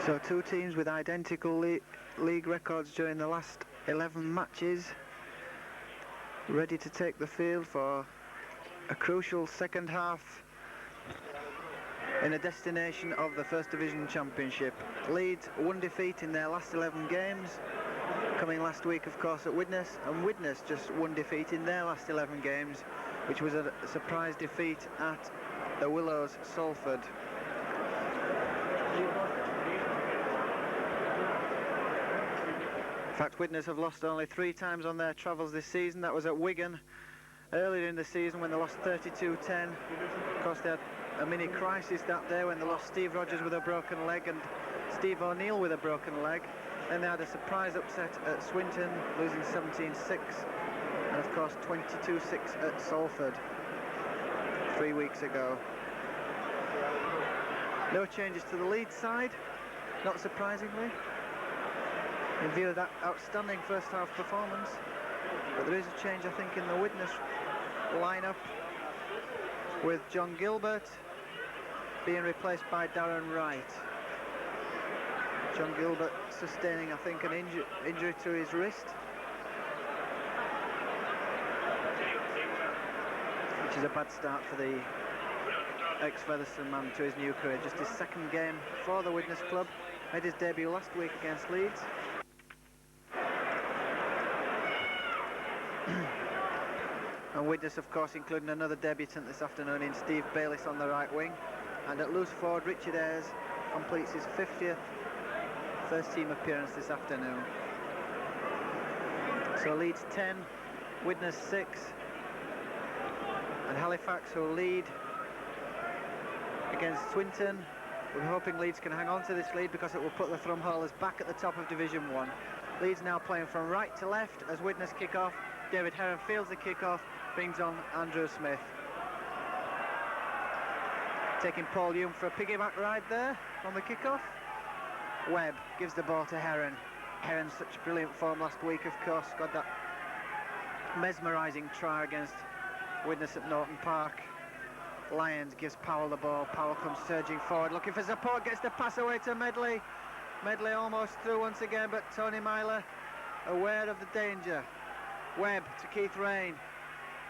So 2 teams with identical league records during the last 11 matches, ready to take the field for a crucial second half in a destination of the First Division Championship. Leeds 1 defeat in their last 11 games, coming last week of course at Widnes, and Widnes just 1 defeat in their last 11 games, which was a surprise defeat at the Willows, Salford. In fact, Widnes have lost only 3 times on their travels this season. That was at Wigan earlier in the season when they lost 32-10. Of course, they had a mini crisis that day when they lost Steve Rogers with a broken leg and Steve O'Neill with a broken leg. Then they had a surprise upset at Swinton, losing 17-6, and of course 22-6 at Salford 3 weeks ago. No changes to the Leeds side, not surprisingly, in view of that outstanding first half performance. But there is a change, I think, in the Widnes lineup, with John Gilbert being replaced by Darren Wright. John Gilbert sustaining, I think, an injury to his wrist, which is a bad start for the ex-Featherstone man to his new career. Just his 2nd game for the Widnes club. Made his debut last week against Leeds. And Widnes, of course, including another debutant this afternoon in Steve Bayliss on the right wing. And at loose forward, Richard Ayres completes his 50th first-team appearance this afternoon. So Leeds 10, Widnes 6, and Halifax, who lead against Swinton. We're hoping Leeds can hang on to this lead because it will put the Thrumhaulers back at the top of Division 1. Leeds now playing from right to left as Widnes kick off. David Heron fields the kick-off, brings on Andrew Smith. taking Paul Hume for a piggyback ride there on the kickoff. Webb gives the ball to Heron. Heron, such brilliant form last week, of course, got that mesmerising try against Widnes at Norton Park. Lyons gives Powell the ball. Powell comes surging forward, looking for support, gets the pass away to Medley. Medley almost through once again, but Tony Myler aware of the danger. Webb to Keith Rain,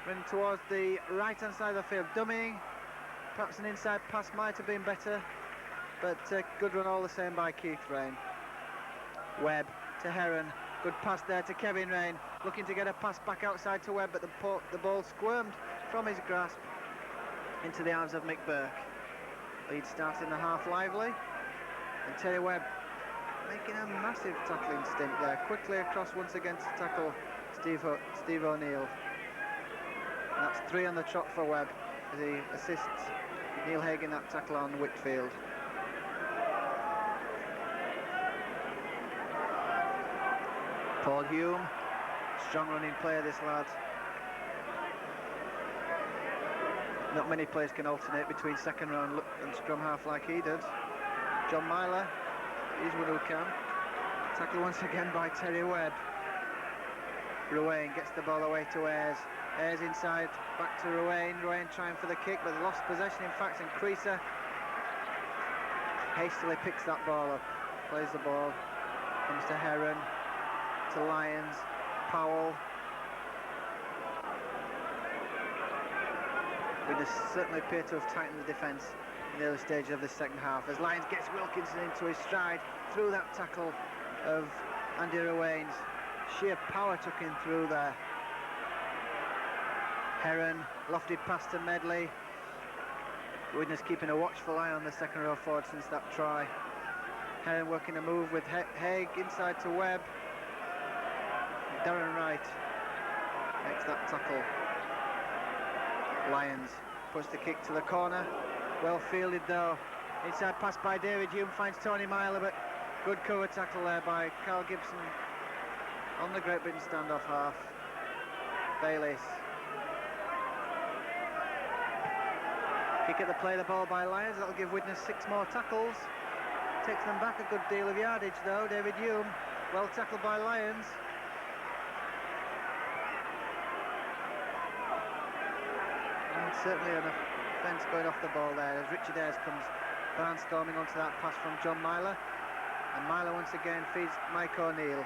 running towards the right-hand side of the field, dummying. Perhaps an inside pass might have been better, but good run all the same by Keith Rain. Webb to Heron, good pass there to Kevin Rain, looking to get a pass back outside to Webb, but the ball squirmed from his grasp into the arms of Mick Burke. Leeds starting the half lively, and Terry Webb making a massive tackling stint there, quickly across once again to tackle Steve O'Neill. And that's 3 on the trot for Webb as he assists Neil Haig in that tackle on Whitfield. Paul Hume, strong running player, this lad. Not many players can alternate between second round and scrum half like he did. John Myler, he's one who can. Tackle once again by Terry Webb. Ruane gets the ball away to Ayres. Ayres inside, back to Ruane. Ruane trying for the kick, but lost possession in fact, and Creaser hastily picks that ball up. Plays the ball, comes to Heron, to Lyons, Powell. Widnes certainly appear to have tightened the defence in the early stage of the second half, as Lyons gets Wilkinson into his stride through that tackle of Andy Ruane's. Sheer power took him through there. Heron, lofty pass to Medley. Widnes keeping a watchful eye on the second row forward since that try. Heron working a move with Haig inside to Webb. Darren Wright makes that tackle. Lyons puts the kick to the corner. Well fielded though. Inside pass by David Hume, finds Tony Myler, but good cover tackle there by Carl Gibson on the Great Britain standoff half. Bayliss. Kick at the play, the ball by Lyons. That'll give Widnes 6 more tackles. Takes them back a good deal of yardage though. David Hume, well tackled by Lyons. And certainly an offence going off the ball there as Richard Ayres comes barnstorming onto that pass from John Myler. And Myler once again feeds Mike O'Neill.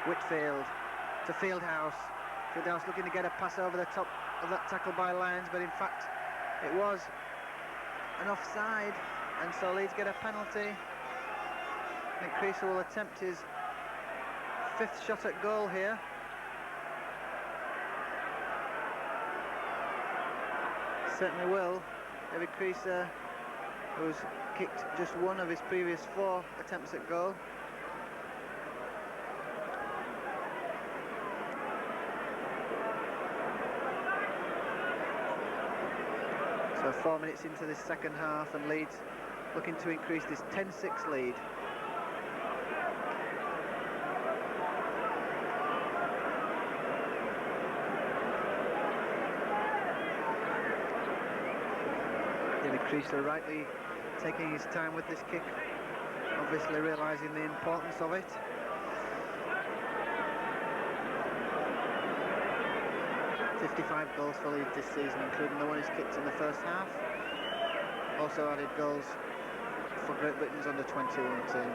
Whitfield to Fieldhouse. Fieldhouse looking to get a pass over the top of that tackle by Lyons, but in fact it was an offside, and so Leeds get a penalty. Nick Creaser will attempt his 5th shot at goal here. Certainly will. David Creaser, who's kicked just 1 of his previous 4 attempts at goal. So 4 minutes into this second half, and Leeds looking to increase this 10-6 lead. David Creaser rightly taking his time with this kick, obviously realising the importance of it. "55 goals for Leeds this season, including the one he's kicked in the first half. Also added goals for Great Britain's under-21 team.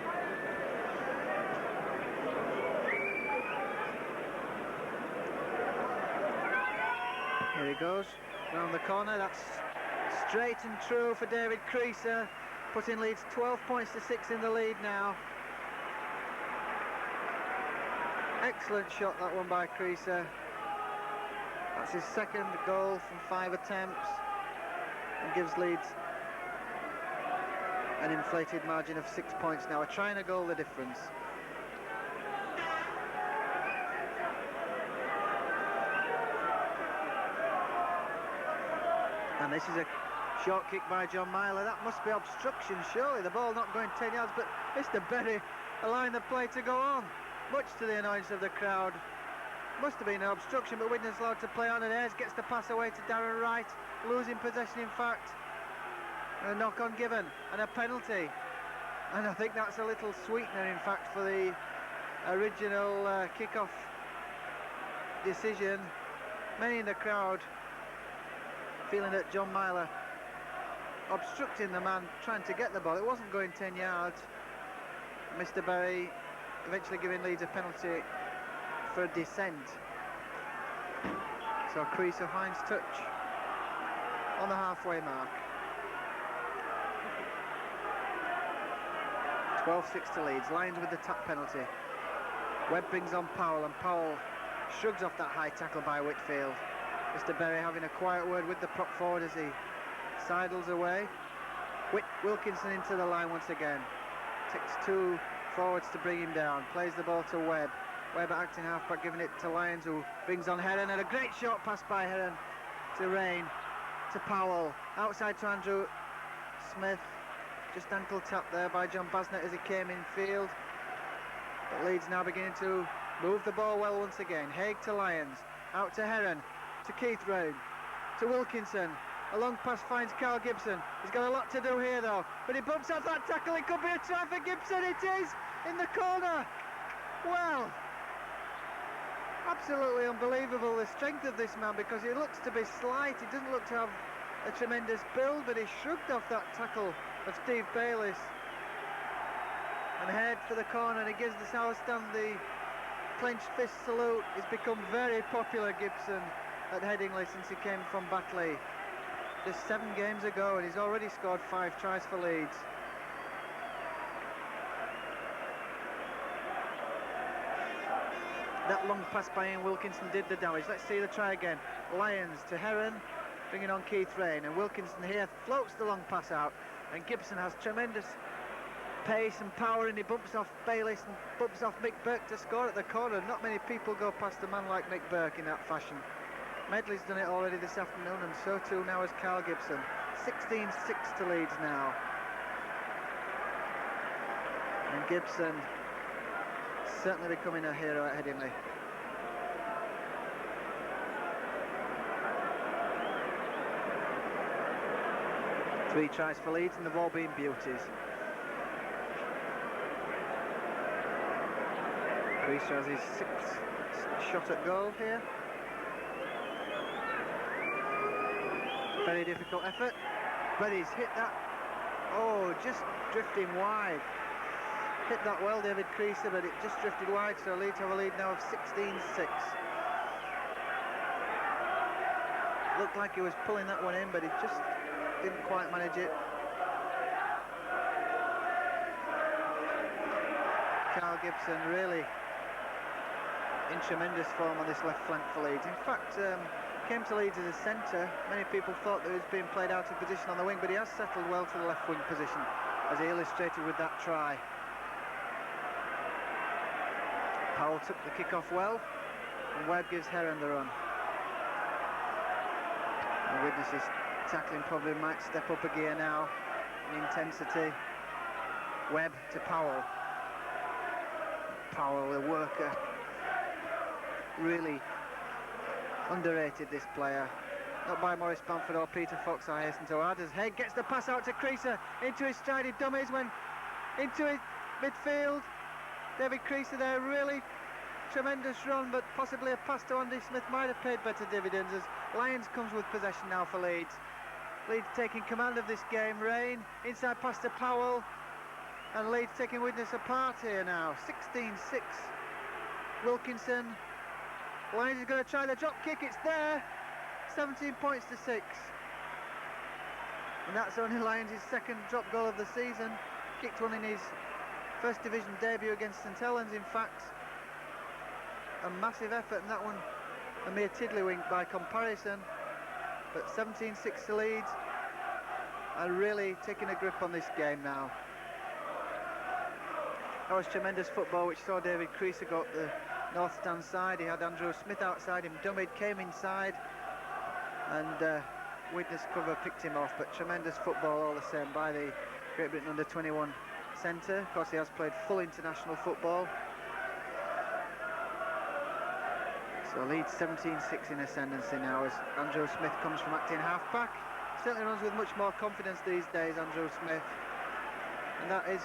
Here he goes, round the corner. That's straight and true for David Creaser, putting Leeds 12 points to 6 in the lead now. Excellent shot, that one by Creaser. That's his 2nd goal from 5 attempts, and gives Leeds an inflated margin of 6 points now. A try and a goal the difference. And this is a short kick by John Myler. That must be obstruction, surely. The ball not going 10 yards, but Mr. Berry allowing the play to go on, much to the annoyance of the crowd. Must have been an obstruction, but Widnes allowed to play on, and Ayres gets the pass away to Darren Wright, losing possession in fact. A knock on given and a penalty. And I think that's a little sweetener, in fact, for the original kick-off decision. Many in the crowd feeling that John Myler obstructing the man trying to get the ball. It wasn't going 10 yards. Mr. Berry eventually giving Leeds a penalty for a descent. So Creaser finds touch on the halfway mark. 12-6 to Leeds. Lions with the tap penalty. Webb brings on Powell, and Powell shrugs off that high tackle by Whitfield. Mr. Berry having a quiet word with the prop forward as he sidles away. Wilkinson into the line once again. Takes two forwards to bring him down. Plays the ball to Webb. Webb acting halfback, giving it to Lyons, who brings on Heron, and a great short pass by Heron to Rain, to Powell, outside to Andrew Smith. Just ankle tap there by John Basnett as he came in field. But Leeds now beginning to move the ball well once again. Haig to Lyons, out to Heron, to Keith Round, to Wilkinson. A long pass finds Carl Gibson. He's got a lot to do here though, but he bumps off that tackle. It could be a try for Gibson. It is in the corner. Well, absolutely unbelievable, the strength of this man, because he looks to be slight. He doesn't look to have a tremendous build, but he shrugged off that tackle of Steve Bayliss and head for the corner, and he gives the South Stand the clenched fist salute. He's become very popular, Gibson, at Headingley since he came from Batley just 7 games ago, and he's already scored 5 tries for Leeds. That long pass by Ian Wilkinson did the damage. Let's see the try again. Lyons to Heron, bringing on Keith Rain, and Wilkinson here floats the long pass out, and Gibson has tremendous pace and power, and he bumps off Bayliss and bumps off Mick Burke to score at the corner. Not many people go past a man like Mick Burke in that fashion. Medley's done it already this afternoon, and so too now has Carl Gibson. 16-6 to Leeds now. And Gibson certainly becoming a hero at Headingley. Three tries for Leeds, and they've all been beauties. Creaser has his 6th shot at goal here. Very difficult effort, but he's hit that. Oh, just drifting wide. Hit that well, David Creaser, but it just drifted wide, so Leeds have a lead now of 16-6. Looked like he was pulling that one in, but he just didn't quite manage it. Carl Gibson really in tremendous form on this left flank for Leeds. In fact, came to Leeds as a centre. Many people thought that he was being played out of position on the wing, but he has settled well to the left wing position, as he illustrated with that try. Powell took the kick off well, and Webb gives Heron the run. And Widnes' tackling probably might step up a gear now in intensity. Webb to Powell. Powell, the worker, really underrated, this player. Not by Maurice Bamford or Peter Fox, I hasten to add, as Haig gets the pass out to Creaser into his stride. He dummies when into his midfield. David Creaser there, really tremendous run, but possibly a pass to Andy Smith might have paid better dividends, as Lyons comes with possession now for Leeds. Leeds taking command of this game. Rain, inside pass to Powell, and Leeds taking Widnes apart here now. 16-6. Wilkinson. Lyons is going to try the drop kick. It's there. 17 points to 6. And that's only Lyons' 2nd drop goal of the season. Kicked one in his First Division debut against St Helens, in fact. A massive effort, and that one a mere tiddlywink by comparison. But 17-6 to Leeds, are really taking a grip on this game now. That was tremendous football, which saw David Creaser go up the north stand side. He had Andrew Smith outside him, dummied, came inside, and Widnes cover picked him off. But tremendous football all the same by the Great Britain under-21 centre. Of course, he has played full international football. So Leeds 17-6 in ascendancy now, as Andrew Smith comes from acting half-back certainly runs with much more confidence these days, Andrew Smith. And that is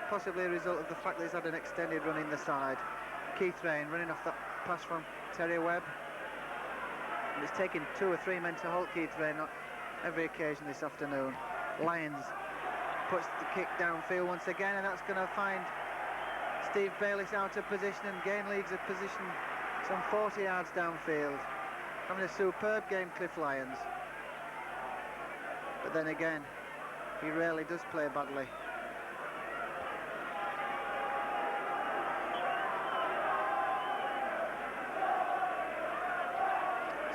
possibly a result of the fact that he's had an extended run in the side. Keith Rain running off that pass from Terry Webb. And it's taken 2 or 3 men to halt Keith Rain on every occasion this afternoon. Lyons puts the kick downfield once again, and that's going to find Steve Bayliss out of position and gain Leeds a position some 40 yards downfield. Having a superb game, Cliff Lyons. But then again, he rarely does play badly.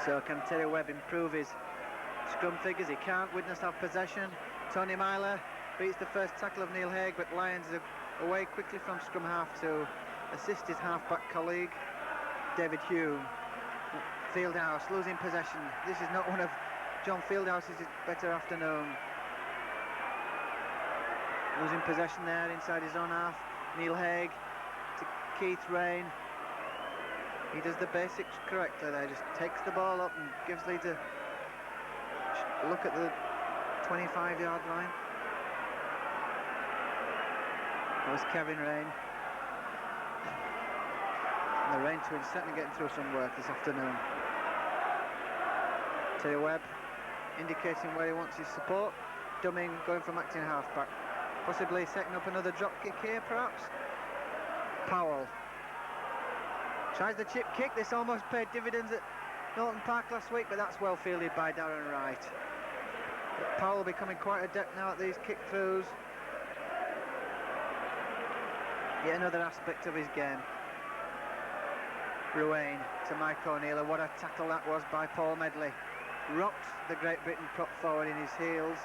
So can Terry Webb improve his scrum figures? He can't. Widnes have possession. Tony Myler beats the first tackle of Neil Haig, but Lyons is away quickly from scrum half to assist his half-back colleague, David Hume. Fieldhouse losing possession. This is not one of John Fieldhouse's better afternoon. Losing possession there inside his own half. Neil Haig to Keith Rain. He does the basics correctly there, just takes the ball up and gives Leeds a look at the 25-yard line. That was Kevin Rain. And the Rain twins certainly getting through some work this afternoon. Terry Webb indicating where he wants his support. Dumming going from acting halfback. Possibly setting up another drop kick here, perhaps. Powell tries the chip kick. This almost paid dividends at Norton Park last week, but that's well fielded by Darren Wright. But Powell becoming quite adept now at these kick throughs. Yet another aspect of his game. Ruane to Mike O'Neill, and what a tackle that was by Paul Medley. Rocked the Great Britain prop forward in his heels.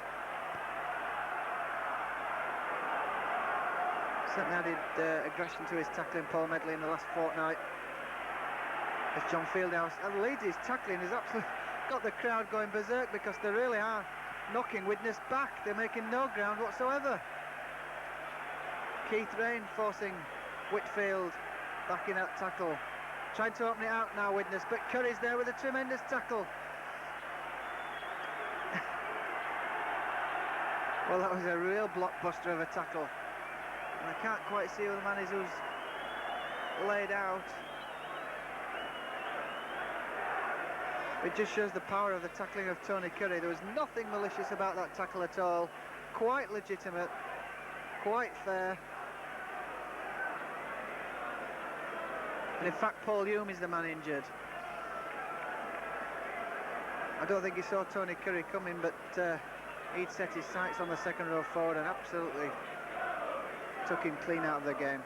Certainly added aggression to his tackling, Paul Medley, in the last fortnight. As John Fieldhouse and Leeds' tackling has absolutely got the crowd going berserk, because they really are knocking Widnes back. They're making no ground whatsoever. Keith Rain forcing Whitfield back in that tackle. Trying to open it out now, Widnes, but Curry's there with a tremendous tackle. Well, that was a real blockbuster of a tackle. And I can't quite see who the man is who's laid out. It just shows the power of the tackling of Tony Curry. There was nothing malicious about that tackle at all. Quite legitimate, quite fair. And in fact, Paul Hume is the man injured. I don't think he saw Tony Curry coming, but he'd set his sights on the second row forward and absolutely took him clean out of the game.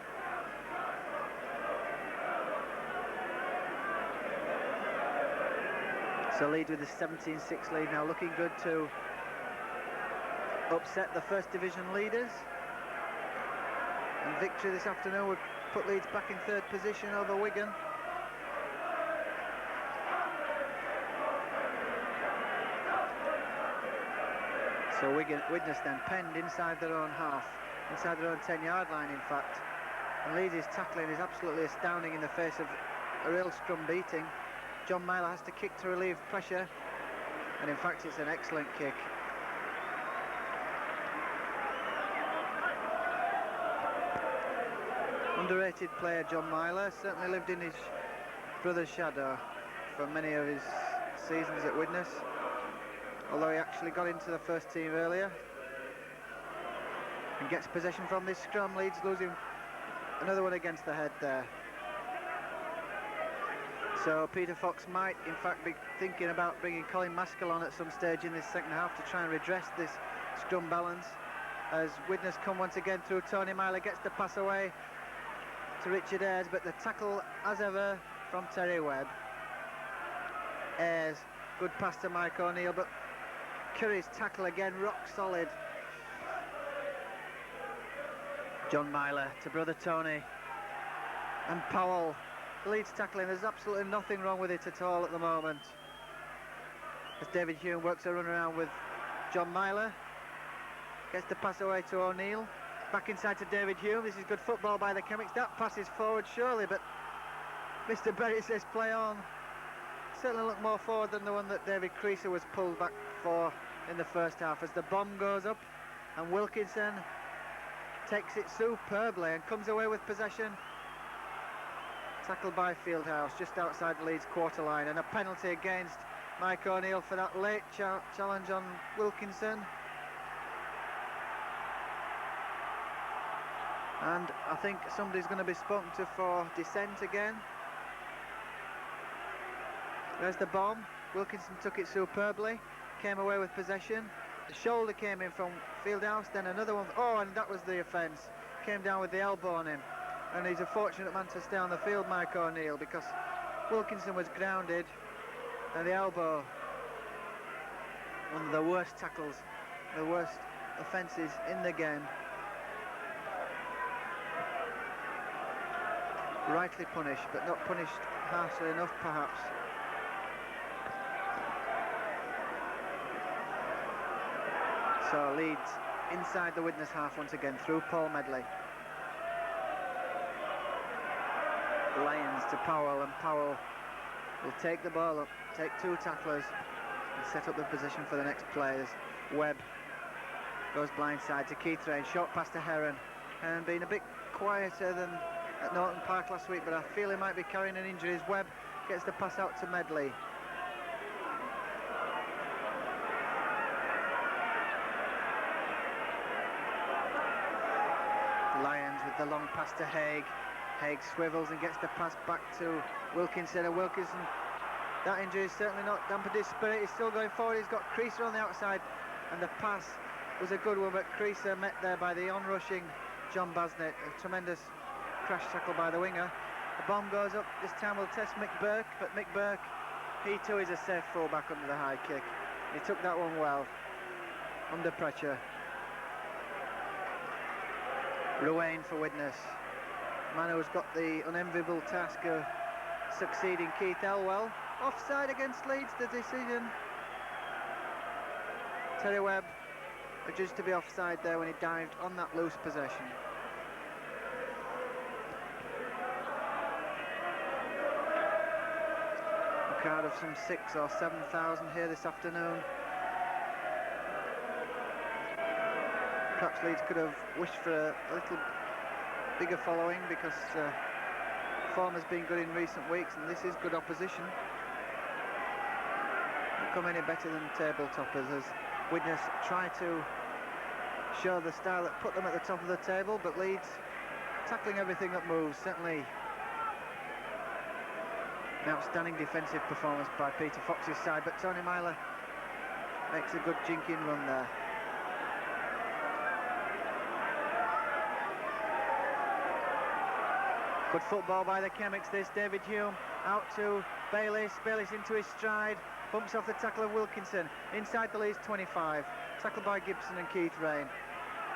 So Leeds with the 17-6 lead now, looking good to upset the First Division leaders. And victory this afternoon would put Leeds back in third position over Wigan. So Widnes then penned inside their own half, inside their own 10-yard line in fact. And Leeds' tackling is absolutely astounding in the face of a real scrum beating. John Myler has to kick to relieve pressure, and in fact it's an excellent kick. Underrated player, John Myler, certainly lived in his brother's shadow for many of his seasons at Widnes, although he actually got into the first team earlier. And gets possession from this scrum. Leeds losing another one against the head there. So Peter Fox might in fact be thinking about bringing Colin Maskell on at some stage in this second half to try and redress this scrum balance, as Widnes come once again through. Tony Myler gets the pass away to Richard Ayres, but the tackle as ever from Terry Webb. Ayres, good pass to Mike O'Neill, but Curry's tackle again rock solid. John Myler to brother Tony, and Powell. The Leeds tackling, there's absolutely nothing wrong with it at all at the moment. As David Hume works a run around with John Myler, gets the pass away to O'Neill, back inside to David Hume. This is good football by the Chemics. That pass is forward surely, but Mr. Berry says play on. Certainly looked more forward than the one that David Creaser was pulled back for in the first half as the bomb goes up, and Wilkinson takes it superbly and comes away with possession. Tackled by Fieldhouse just outside the Leeds quarter line, and a penalty against Mike O'Neill for that late challenge on Wilkinson. And I think somebody's going to be spoken to for dissent again. There's the bomb. Wilkinson took it superbly, came away with possession. The shoulder came in from Fieldhouse, then another one. Oh, and that was the offence. Came down with the elbow on him. And he's a fortunate man to stay on the field, Mike O'Neill, because Wilkinson was grounded, and the elbow, one of the worst tackles, the worst offences in the game. Rightly punished, but not punished harshly enough, perhaps. So Leeds inside the Widnes half once again through Paul Medley. Lyons to Powell, and Powell will take the ball up, take two tacklers and set up the position for the next players. Webb goes blindside to Keithrain, short pass to Heron. Heron being a bit quieter than at Norton Park last week, but I feel he might be carrying an injury as Webb gets the pass out to Medley. Lyons with the long pass to Haig. Haig swivels and gets the pass back to Wilkinson, and Wilkinson, that injury is certainly not dampened his spirit. He's still going forward. He's got Creaser on the outside, and the pass was a good one, but Creaser met there by the onrushing John Basnett. A tremendous crash tackle by the winger. The bomb goes up. This time will test Mick Burke, but Mick Burke, he too is a safe fullback under the high kick. He took that one well under pressure. Ruane for Widnes. Man who's got the unenviable task of succeeding Keith Elwell. Offside against Leeds, the decision. Terry Webb adjudged to be offside there when he dived on that loose possession. A crowd of some 6,000 or 7,000 here this afternoon. Perhaps Leeds could have wished for a little bigger following, because form has been good in recent weeks, and this is good opposition. Not come any better than table toppers as Widnes try to show the style that put them at the top of the table, but Leeds tackling everything that moves. Certainly an outstanding defensive performance by Peter Fox's side, but Tony Myler makes a good jinking run there. Good football by the Chemics this. David Hume out to Bayliss. Bayliss into his stride. Bumps off the tackle of Wilkinson. Inside the Leeds 25. Tackled by Gibson and Keithrain.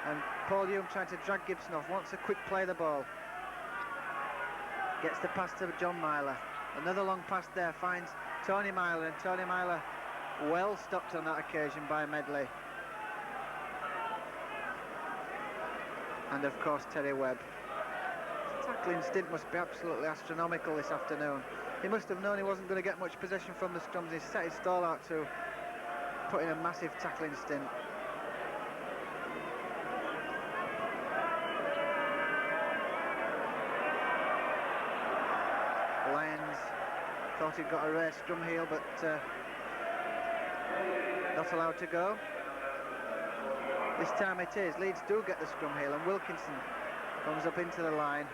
And Paul Hume trying to drag Gibson off. Wants a quick play the ball. Gets the pass to John Myler. Another long pass there. Finds Tony Myler. And Tony Myler well stopped on that occasion by Medley. And of course Terry Webb. Tackling stint must be absolutely astronomical this afternoon. He must have known he wasn't going to get much possession from the scrums. He set his stall out to put in a massive tackling stint. Lyons thought he'd got a rare scrum heel, but not allowed to go. This time it is. Leeds do get the scrum heel, and Wilkinson comes up into the line.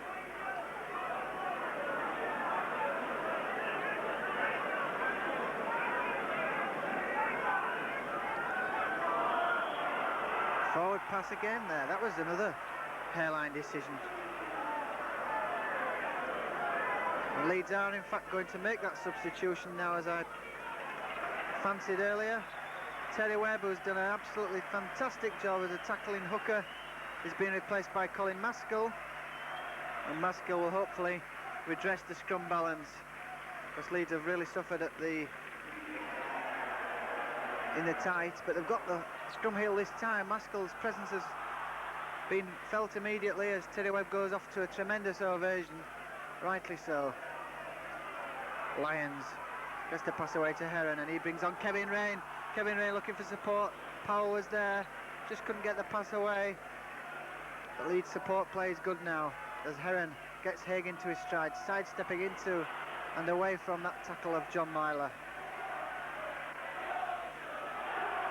Forward pass again there. That was another hairline decision. And Leeds are in fact going to make that substitution now, as I fancied earlier. Terry Webb, who's done an absolutely fantastic job as a tackling hooker, is being replaced by Colin Maskell. And Maskell will hopefully redress the scrum balance, because Leeds have really suffered at in the tight, but they've got the scrum heel this time. Maskell's presence has been felt immediately as Terry Webb goes off to a tremendous ovation, rightly so. Lyons gets the pass away to Heron, and he brings on Kevin Rain. Kevin Rain looking for support, Power was there, just couldn't get the pass away. But Leeds support play is good now, as Heron gets Haig into his stride, sidestepping into and away from that tackle of John Myler.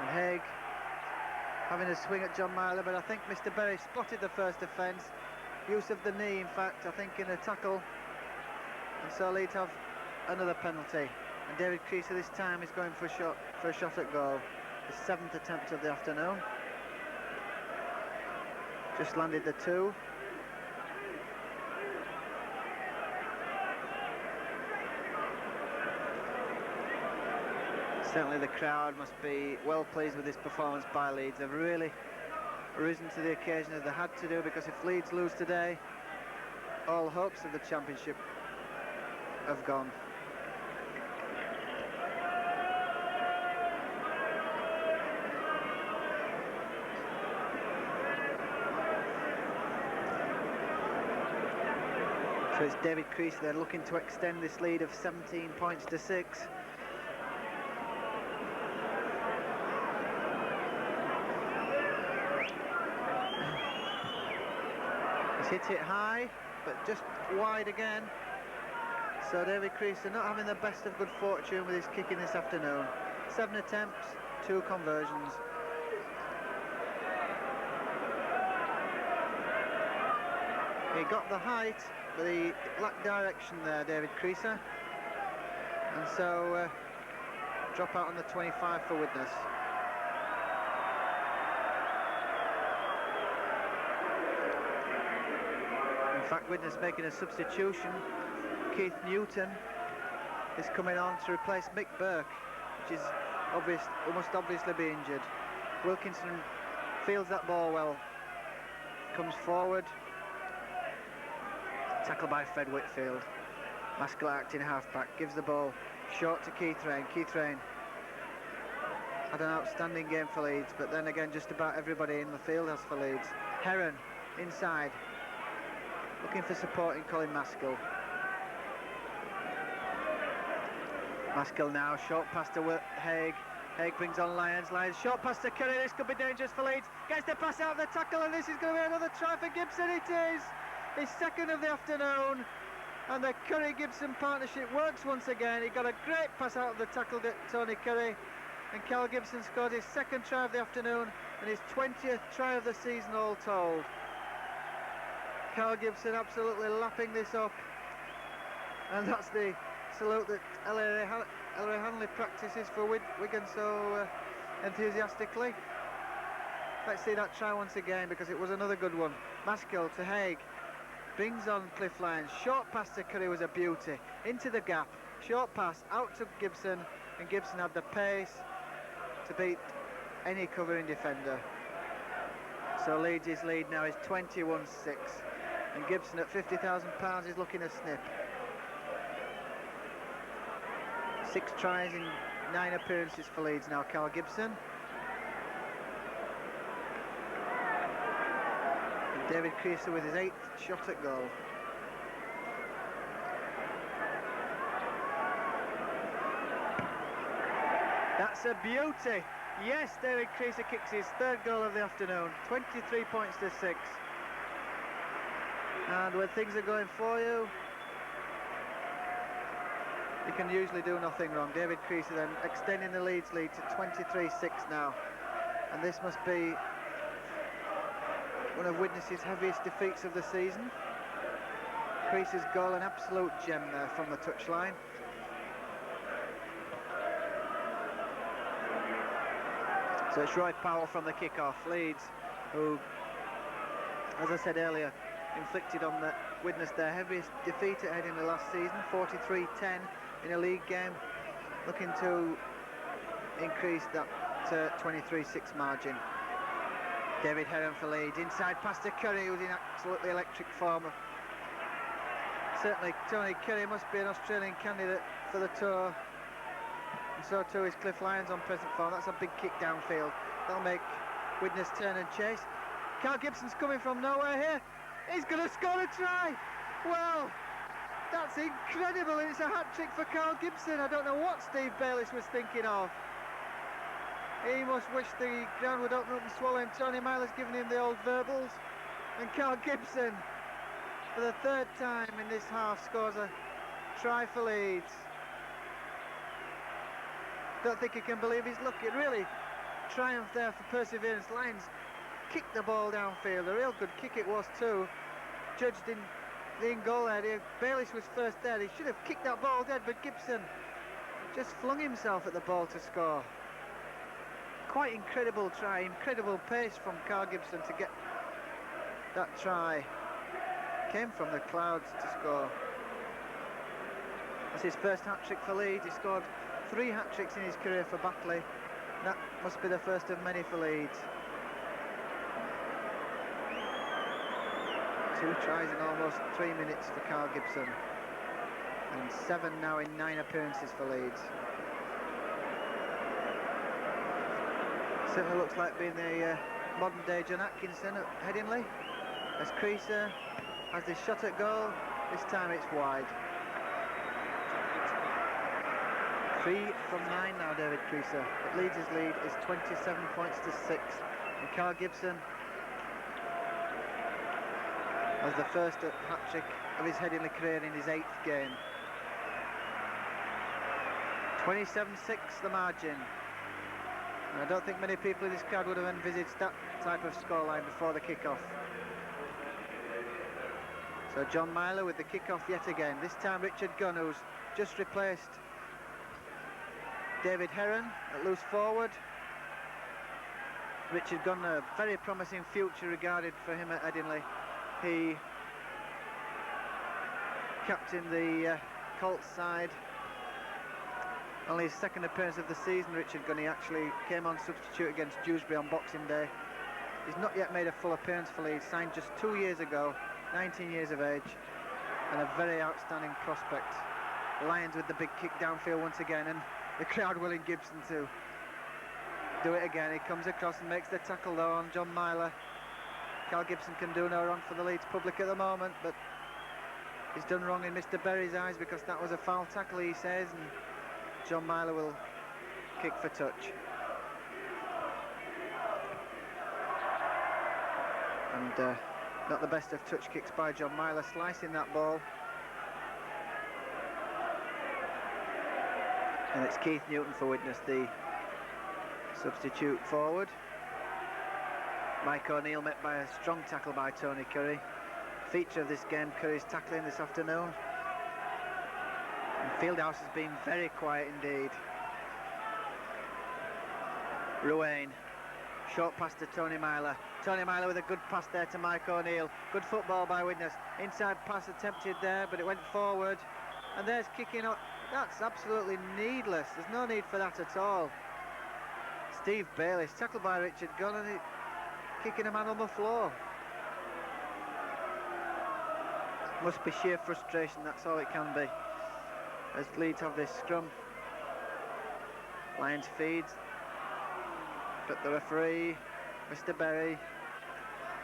And Haig having a swing at John Myler, but I think Mr. Berry spotted the first offence. Use of the knee, in fact, I think, in a tackle. And so Leeds have another penalty. And David Creaser this time is going for a shot at goal. His 7th attempt of the afternoon. Just landed the 2. Certainly the crowd must be well pleased with this performance by Leeds. They've really risen to the occasion as they had to do, because if Leeds lose today, all hopes of the championship have gone. So it's David Creaser then looking to extend this lead of 17 points to 6. He's hit it high, but just wide again. So David Creaser not having the best of good fortune with his kicking this afternoon. 7 attempts, 2 conversions. He got the height, but he lacked direction there, David Creaser. And so drop out on the 25 for Widnes. In fact, Widnes making a substitution. Keith Newton is coming on to replace Mick Burke, which is obvious, who must obviously be injured. Wilkinson fields that ball well, comes forward. Tackled by Fred Whitfield. Maskell acting half-back, gives the ball short to Keith Rain. Keith Rain had an outstanding game for Leeds, but then again just about everybody in the field has for Leeds. Heron inside, looking for support in Colin Maskell. Maskell now, short pass to Haig. Haig brings on Lyons. Lyons, short pass to Curry. This could be dangerous for Leeds. Gets the pass out of the tackle, and this is going to be another try for Gibson. It is his 2nd of the afternoon, and the Curry-Gibson partnership works once again. He got a great pass out of the tackle to Tony Curry, and Cal Gibson scored his 2nd try of the afternoon and his 20th try of the season all told. Cal Gibson absolutely lapping this up, and that's the salute that Ellery Hanley practices for Wigan so enthusiastically. Let's see that try once again, because it was another good one. Maskell to Haig, brings on Cliff Lyons. Short pass to Curry was a beauty. Into the gap, short pass out to Gibson, and Gibson had the pace to beat any covering defender. So Leeds' lead now is 21-6, and Gibson at £50,000 is looking a snip. 6 tries in 9 appearances for Leeds now, Cal Gibson. And David Creaser with his 8th shot at goal. That's a beauty. Yes, David Creaser kicks his 3rd goal of the afternoon. 23 points to 6. And when things are going for you, you can usually do nothing wrong. David Creaser then extending the Leeds lead to 23-6 now. And this must be one of Widnes' heaviest defeats of the season. Creaser's goal, an absolute gem there from the touchline. So it's Roy Powell from the kick-off. Leeds, who, as I said earlier, inflicted on the Widnes their heaviest defeat at Headingley last season, 43-10 in a league game, looking to increase that 23-6 margin. David Heron for Leeds, inside pass to Curry, who's in absolutely electric form. Certainly Tony Curry must be an Australian candidate for the tour, and so too is Cliff Lyons on present form. That's a big kick downfield. That'll make Widnes turn and chase. Cal Gibson's coming from nowhere here. He's going to score a try. Well, that's incredible, and it's a hat-trick for Cal Gibson. I don't know what Steve Bayliss was thinking of. He must wish the ground would open up and swallow him. Tony Myler's giving him the old verbals. And Carl Gibson, for the third time in this half, scores a try for Leeds. Don't think he can believe his luck. It really triumphed there for perseverance. Lions kicked the ball downfield. A real good kick it was too. Judged in goal area. Bayliss was first there. He should have kicked that ball dead, but Gibson just flung himself at the ball to score. Quite incredible try, incredible pace from Carl Gibson to get that try. Came from the clouds to score. That's his first hat-trick for Leeds. He scored 3 hat-tricks in his career for Batley. That must be the first of many for Leeds. 2 tries in almost 3 minutes for Carl Gibson. And 7 now in 9 appearances for Leeds. Certainly looks like being the modern day John Atkinson at Headingley. As Creaser has this shot at goal, this time it's wide. 3 from 9 now, David Creaser. But Leeds' lead is 27 points to 6. And Carl Gibson has the first hat-trick of his Headingley career in his 8th game. 27-6 the margin. And I don't think many people in this crowd would have envisaged that type of scoreline before the kick-off. So John Myler with the kick-off yet again. This time Richard Gunn, who's just replaced David Heron at loose forward. Richard Gunn, a very promising future regarded for him at Headingley. He captained the Colts side. Only his 2nd appearance of the season, Richard Gunn. He actually came on substitute against Dewsbury on Boxing Day. He's not yet made a full appearance for Leeds, signed just 2 years ago, 19 years of age, and a very outstanding prospect. Lions with the big kick downfield once again, and the crowd willing Gibson to do it again. He comes across and makes the tackle though on John Myler. Carl Gibson can do no wrong for the Leeds public at the moment, but he's done wrong in Mr. Berry's eyes because that was a foul tackle, he says, and John Myler will kick for touch. And not the best of touch kicks by John Myler, slicing that ball. And it's Keith Newton for Widnes, the substitute forward. Mike O'Neill met by a strong tackle by Tony Curry. Feature of this game, Curry's tackling this afternoon. And Fieldhouse has been very quiet indeed. Ruane, short pass to Tony Myler. Tony Myler with a good pass there to Mike O'Neill. Good football by Widnes. Inside pass attempted there, but it went forward. And there's kicking up. That's absolutely needless. There's no need for that at all. Steve Bayliss, tackled by Richard Gunn, and kicking a man on the floor. Must be sheer frustration, that's all it can be. As Leeds have this scrum. Lions feeds. But the referee, Mr. Berry,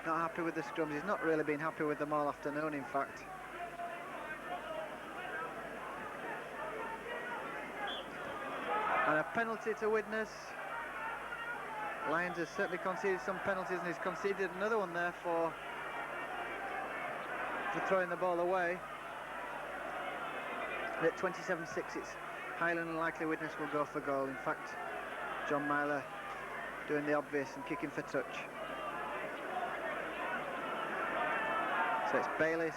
not happy with the scrums. He's not really been happy with them all afternoon, in fact. And a penalty to Widnes. Lions has certainly conceded some penalties, and he's conceded another one there for throwing the ball away. At 27-6, it's highly unlikely Widnes will go for goal. In fact, John Myler doing the obvious and kicking for touch. So it's Bayliss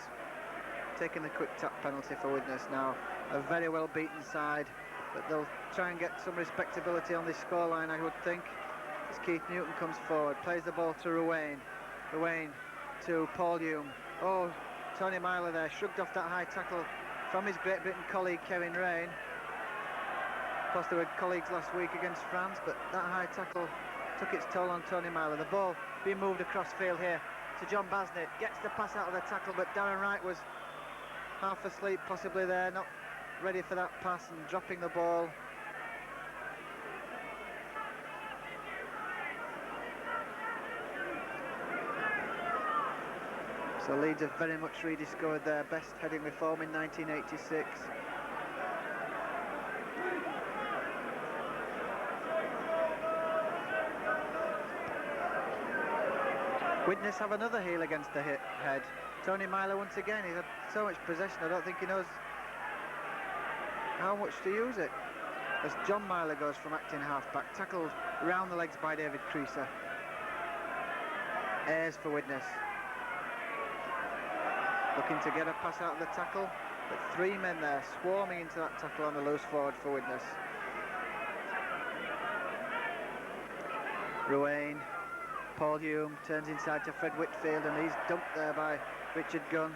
taking the quick tap penalty for Widnes now. A very well beaten side, but they'll try and get some respectability on this scoreline, I would think. As Keith Newton comes forward, plays the ball to Ruane. Ruane to Paul Hume. Oh, Tony Myler there, shrugged off that high tackle from his Great Britain colleague Kevin Rain. Of course, they were colleagues last week against France, but that high tackle took its toll on Tony Myler. The ball being moved across field here to John Basnett. Gets the pass out of the tackle, but Darren Wright was half asleep possibly there, not ready for that pass and dropping the ball. So Leeds have very much rediscovered their best Headingley form in 1986. Widnes have another heel against the head. Tony Myler once again, he's had so much possession, I don't think he knows how much to use it. As John Myler goes from acting half-back, tackled round the legs by David Creaser. Ayres for Widnes. Looking to get a pass out of the tackle, but three men there swarming into that tackle on the loose forward for Widnes. Ruane, Paul Hume turns inside to Fred Whitfield, and he's dumped there by Richard Gunn.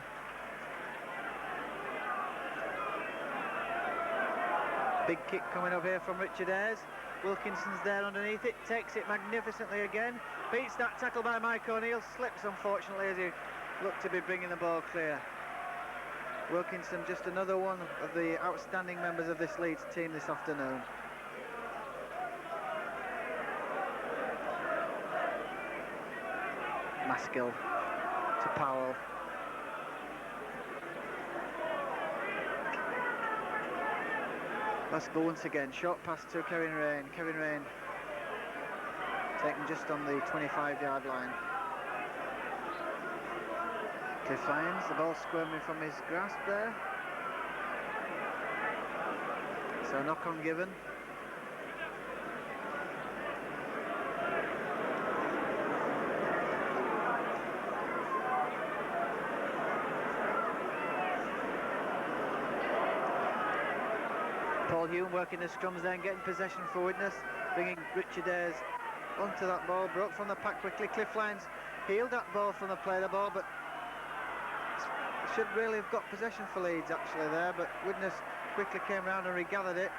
Big kick coming up here from Richard Ayres. Wilkinson's there underneath it, takes it magnificently again, beats that tackle by Mike O'Neill, slips unfortunately as he looked to be bringing the ball clear. Wilkinson, just another one of the outstanding members of this Leeds team this afternoon. Maskill to Powell. Maskill once again, short pass to Kevin Rain. Kevin Rain taken just on the 25-yard line. Cliff Lyons, the ball squirming from his grasp there. So knock on given. Paul Hume working the scrums then, getting possession for Widnes, bringing Richard Ayres onto that ball, broke from the pack quickly. Cliff Lyons healed that ball from the play of the ball, but should really have got possession for Leeds actually there, but Widnes quickly came round and regathered it.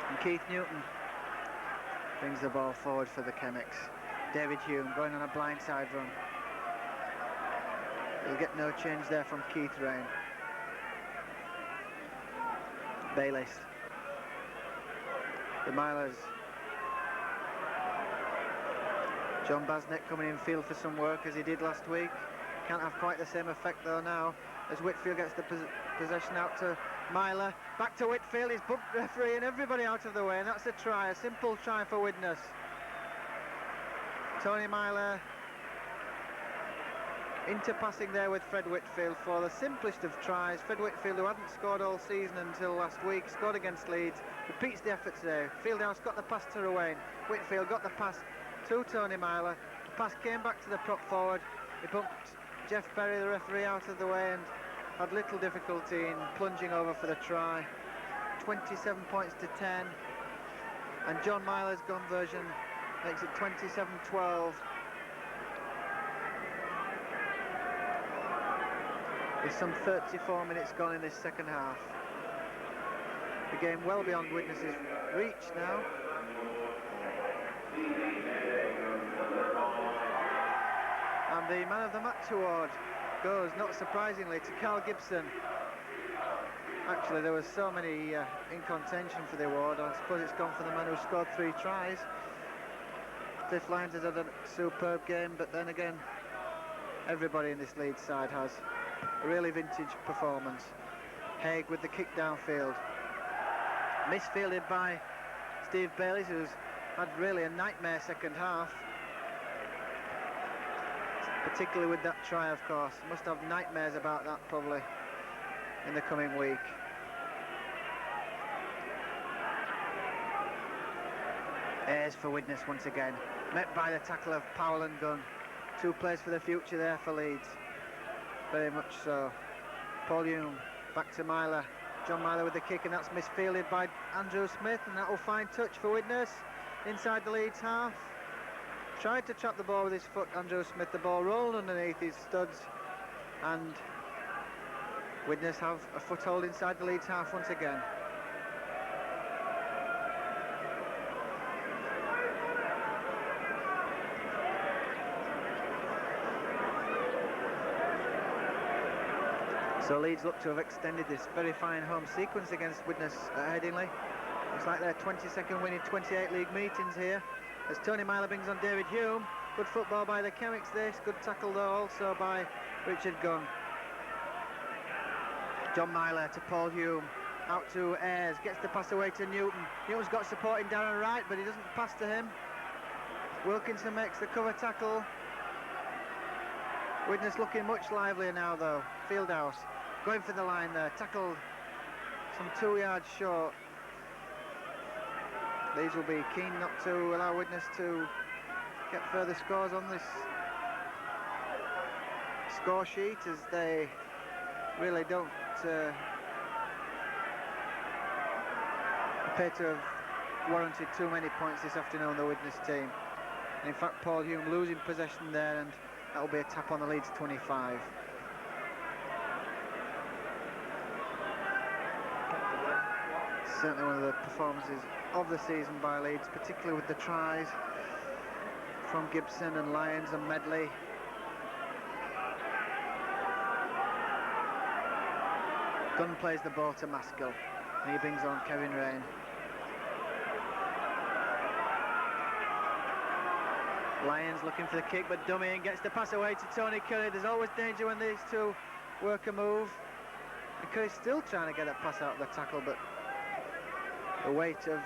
And Keith Newton brings the ball forward for the Chemics. David Hume going on a blindside run. He'll get no change there from Keith Rain. Bayliss. The Milers. John Basnett coming in field for some work as he did last week. Can't have quite the same effect though now as Whitfield gets the possession out to Myler. Back to Whitfield, he's bumped the referee and everybody out of the way, and that's a try, a simple try for Widnes. Tony Myler interpassing there with Fred Whitfield for the simplest of tries. Fred Whitfield, who hadn't scored all season until last week, scored against Leeds, repeats the effort today. Fieldhouse got the pass to Ruane. Whitfield got the pass to Tony Myler. The pass came back to the prop forward. He bumped Jeff Perry, the referee, out of the way and had little difficulty in plunging over for the try. 27 points to 10. And John Myler's conversion makes it 27-12. With some 34 minutes gone in this second half. The game well beyond Widnes' reach now. And the man of the match award goes, not surprisingly, to Carl Gibson. Actually, there was so many in contention for the award. I suppose it's gone for the man who scored 3 tries. Cliff Lyons has had a superb game, but then again, everybody in this Leeds side has a really vintage performance. Haig with the kick downfield. Misfielded by Steve Bayliss, who's had really a nightmare second half. Particularly with that try, of course. Must have nightmares about that probably in the coming week. Ayres for Widnes once again. Met by the tackle of Powell and Gunn. 2 plays for the future there for Leeds. Very much so. Paul Hume back to Myler. John Myler with the kick, and that's misfielded by Andrew Smith, and that will find touch for Widnes inside the Leeds half. Tried to trap the ball with his foot, Andrew Smith. The ball rolled underneath his studs, and Widnes have a foothold inside the Leeds half once again. So Leeds look to have extended this very fine home sequence against Widnes at Headingley. Looks like their 22nd win in 28 league meetings here. As Tony Myler brings on David Hume. Good football by the Chemics this. Good tackle though also by Richard Gunn. John Myler to Paul Hume. Out to Ayres. Gets the pass away to Newton. Newton's got support in Darren Wright, but he doesn't pass to him. Wilkinson makes the cover tackle. Widnes looking much livelier now though. Fieldhouse going for the line there, tackled some 2 yards short. Leeds will be keen not to allow Widnes to get further scores on this score sheet, as they really don't appear to have warranted too many points this afternoon, the Widnes team. And in fact, Paul Hume losing possession there, and that will be a tap on the Leeds 25. Certainly one of the performances of the season by Leeds, particularly with the tries from Gibson and Lyons and Medley. Gunn plays the ball to Maskell, and he brings on Kevin Rain. Lyons looking for the kick, but dummy, and gets the pass away to Tony Curry. There's always danger when these two work a move. And Curry's still trying to get that pass out of the tackle, but the weight of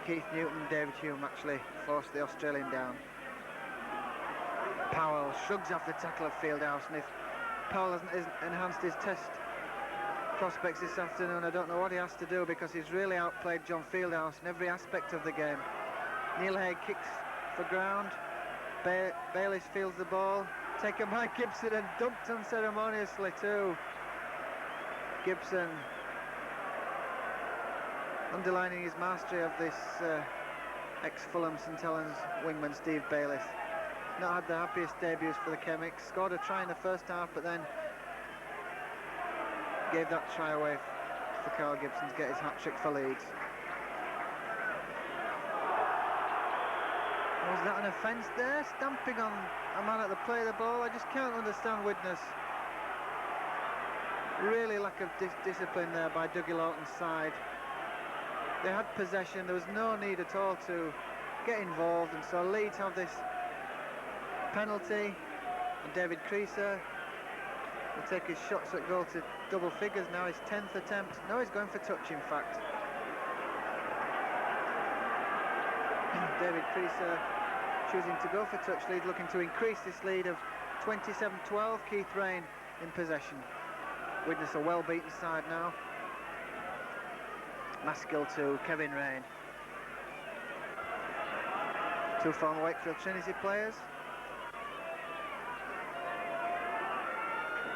Keith Newton and David Hume actually forced the Australian down. Powell shrugs off the tackle of Fieldhouse, and if Powell hasn't enhanced his test prospects this afternoon, I don't know what he has to do, because he's really outplayed John Fieldhouse in every aspect of the game. Neil Haig kicks for ground. Bayliss fields the ball, taken by Gibson and dumped unceremoniously too. Gibson underlining his mastery of this ex-Fulham St Helens wingman Steve Bayliss. Not had the happiest debuts for the Chemics. Scored a try in the first half, but then gave that try away for Carl Gibson to get his hat-trick for Leeds. Was that an offence there? Stamping on a man at the play of the ball. I just can't understand Widnes. Really lack of discipline there by Dougie Lawton's side. They had possession, there was no need at all to get involved, and so Leeds have this penalty, and David Creaser will take his shots at goal to double figures now, his 10th attempt. No, he's going for touch in fact. David Creaser choosing to go for touch. Leeds looking to increase this lead of 27-12. Keith Rain in possession. Widnes a well-beaten side now. Maskell to Kevin Rain. Two former Wakefield Trinity players.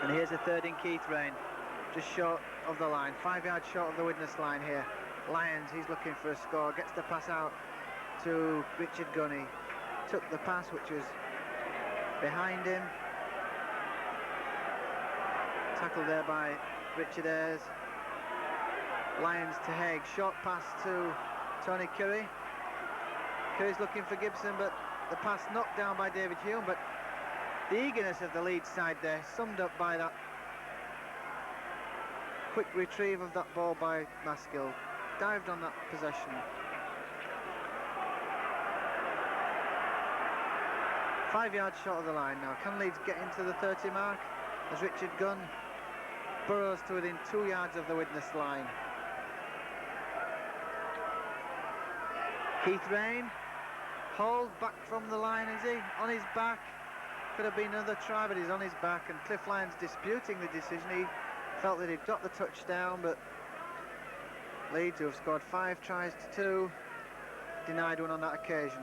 And here's a third in Keith Rain, just short of the line, 5 yards short of the Widnes line here. Lyons, he's looking for a score, gets the pass out to Richard Gunny. Took the pass, which was behind him. Tackled there by Richard Ayres. Lyons to Haig, short pass to Tony Curry. Curry's looking for Gibson, but the pass knocked down by David Hume, but the eagerness of the Leeds side there, summed up by that quick retrieve of that ball by Maskell. Dived on that possession. 5 yards short of the line now. Can Leeds get into the 30 mark as Richard Gunn burrows to within 2 yards of the Widnes line? Keith Rain, hauled back from the line, is he? On his back. Could have been another try, but he's on his back, and Cliff Lyons disputing the decision. He felt that he'd got the touchdown, but Leeds, who have scored 5 tries to 2, denied one on that occasion.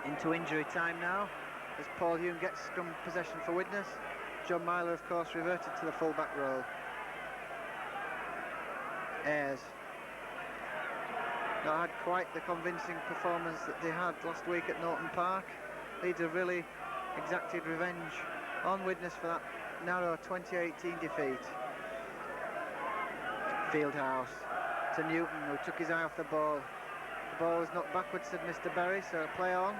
Into injury time now, as Paul Hume gets scrum possession for Widnes. John Myler, of course, reverted to the full-back role. Ayres. Not had quite the convincing performance that they had last week at Norton Park. Leeds have really exacted revenge on Widnes for that narrow 2018 defeat. Fieldhouse to Newton, who took his eye off the ball. The ball was knocked backwards, said Mr. Berry, so play on.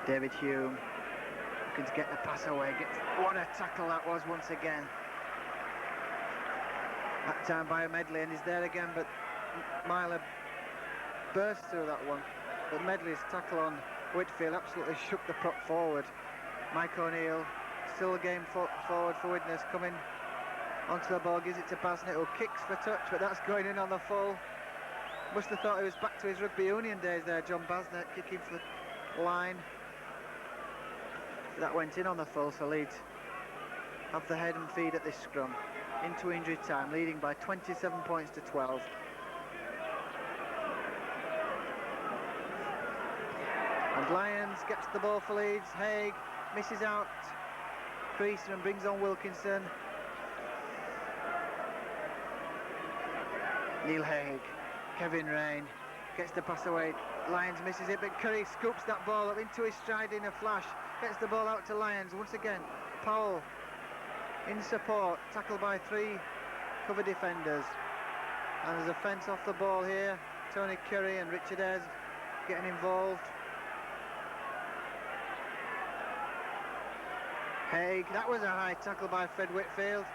David Hume looking to get the pass away. What a tackle that was once again. That time by Medley, and he's there again, but Myler burst through that one. But Medley's tackle on Whitfield absolutely shook the prop forward. Mike O'Neill, still a game forward for Widnes, coming Onto the ball, gives it to Basnett, who kicks for touch, but that's going in on the full. Must have thought he was back to his rugby union days there, John Basnett, kicking for line. That went in on the full, so Leeds have the head and feed at this scrum. Into injury time, leading by 27 points to 12. And Lyons gets the ball for Leeds. Haig misses out Creaser and brings on Wilkinson. Neil Haig, Kevin Rain gets the pass away. Lyons misses it, but Curry scoops that ball up into his stride in a flash. Gets the ball out to Lyons once again. Powell in support, tackled by 3 cover defenders. And there's a fence off the ball here. Tony Curry and Richard Ayres getting involved. Haig, that was a high tackle by Fred Whitfield.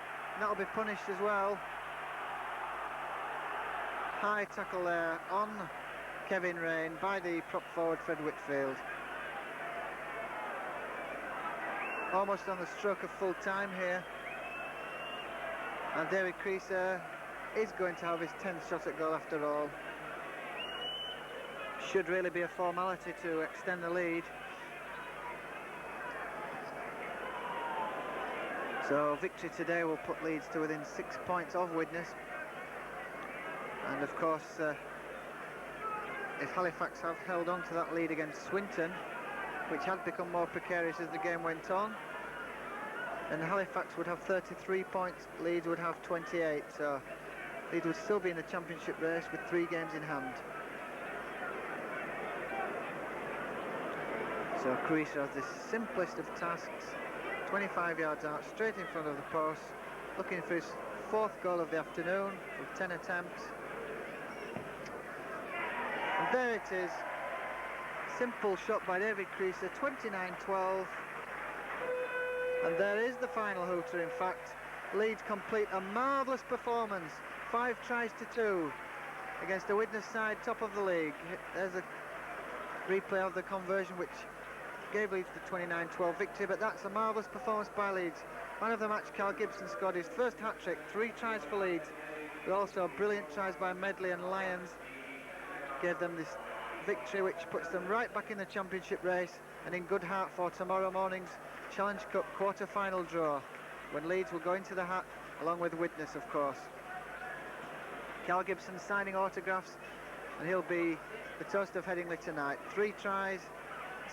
That'll be punished as well. High tackle there on Kevin Rain by the prop forward Fred Whitfield. Almost on the stroke of full time here. And David Creaser is going to have his 10th shot at goal after all. Should really be a formality to extend the lead. So victory today will put Leeds to within 6 points of Widnes. And of course, if Halifax have held on to that lead against Swinton, which had become more precarious as the game went on, then Halifax would have 33 points, Leeds would have 28, so Leeds would still be in the championship race with 3 games in hand. So Creaser has the simplest of tasks, 25 yards out, straight in front of the post, looking for his 4th goal of the afternoon from 10 attempts. And there it is, simple shot by David Creaser, 29-12. And there is the final hooter, in fact. Leeds complete a marvellous performance, 5 tries to 2 against the Widnes side, top of the league. There's a replay of the conversion which gave Leeds the 29-12 victory, but that's a marvellous performance by Leeds. Man of the match, Carl Gibson scored his first hat-trick, 3 tries for Leeds, but also brilliant tries by Medley and Lyons. Gave them this victory which puts them right back in the championship race and in good heart for tomorrow morning's Challenge Cup quarter-final draw, when Leeds will go into the hat along with Widnes, of course. Carl Gibson signing autographs, and he'll be the toast of Headingley tonight. 3 tries,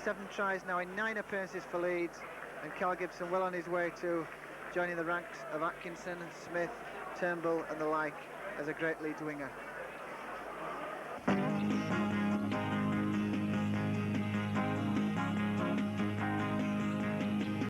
7 tries now in 9 appearances for Leeds, and Carl Gibson well on his way to joining the ranks of Atkinson, Smith, Turnbull and the like as a great Leeds winger.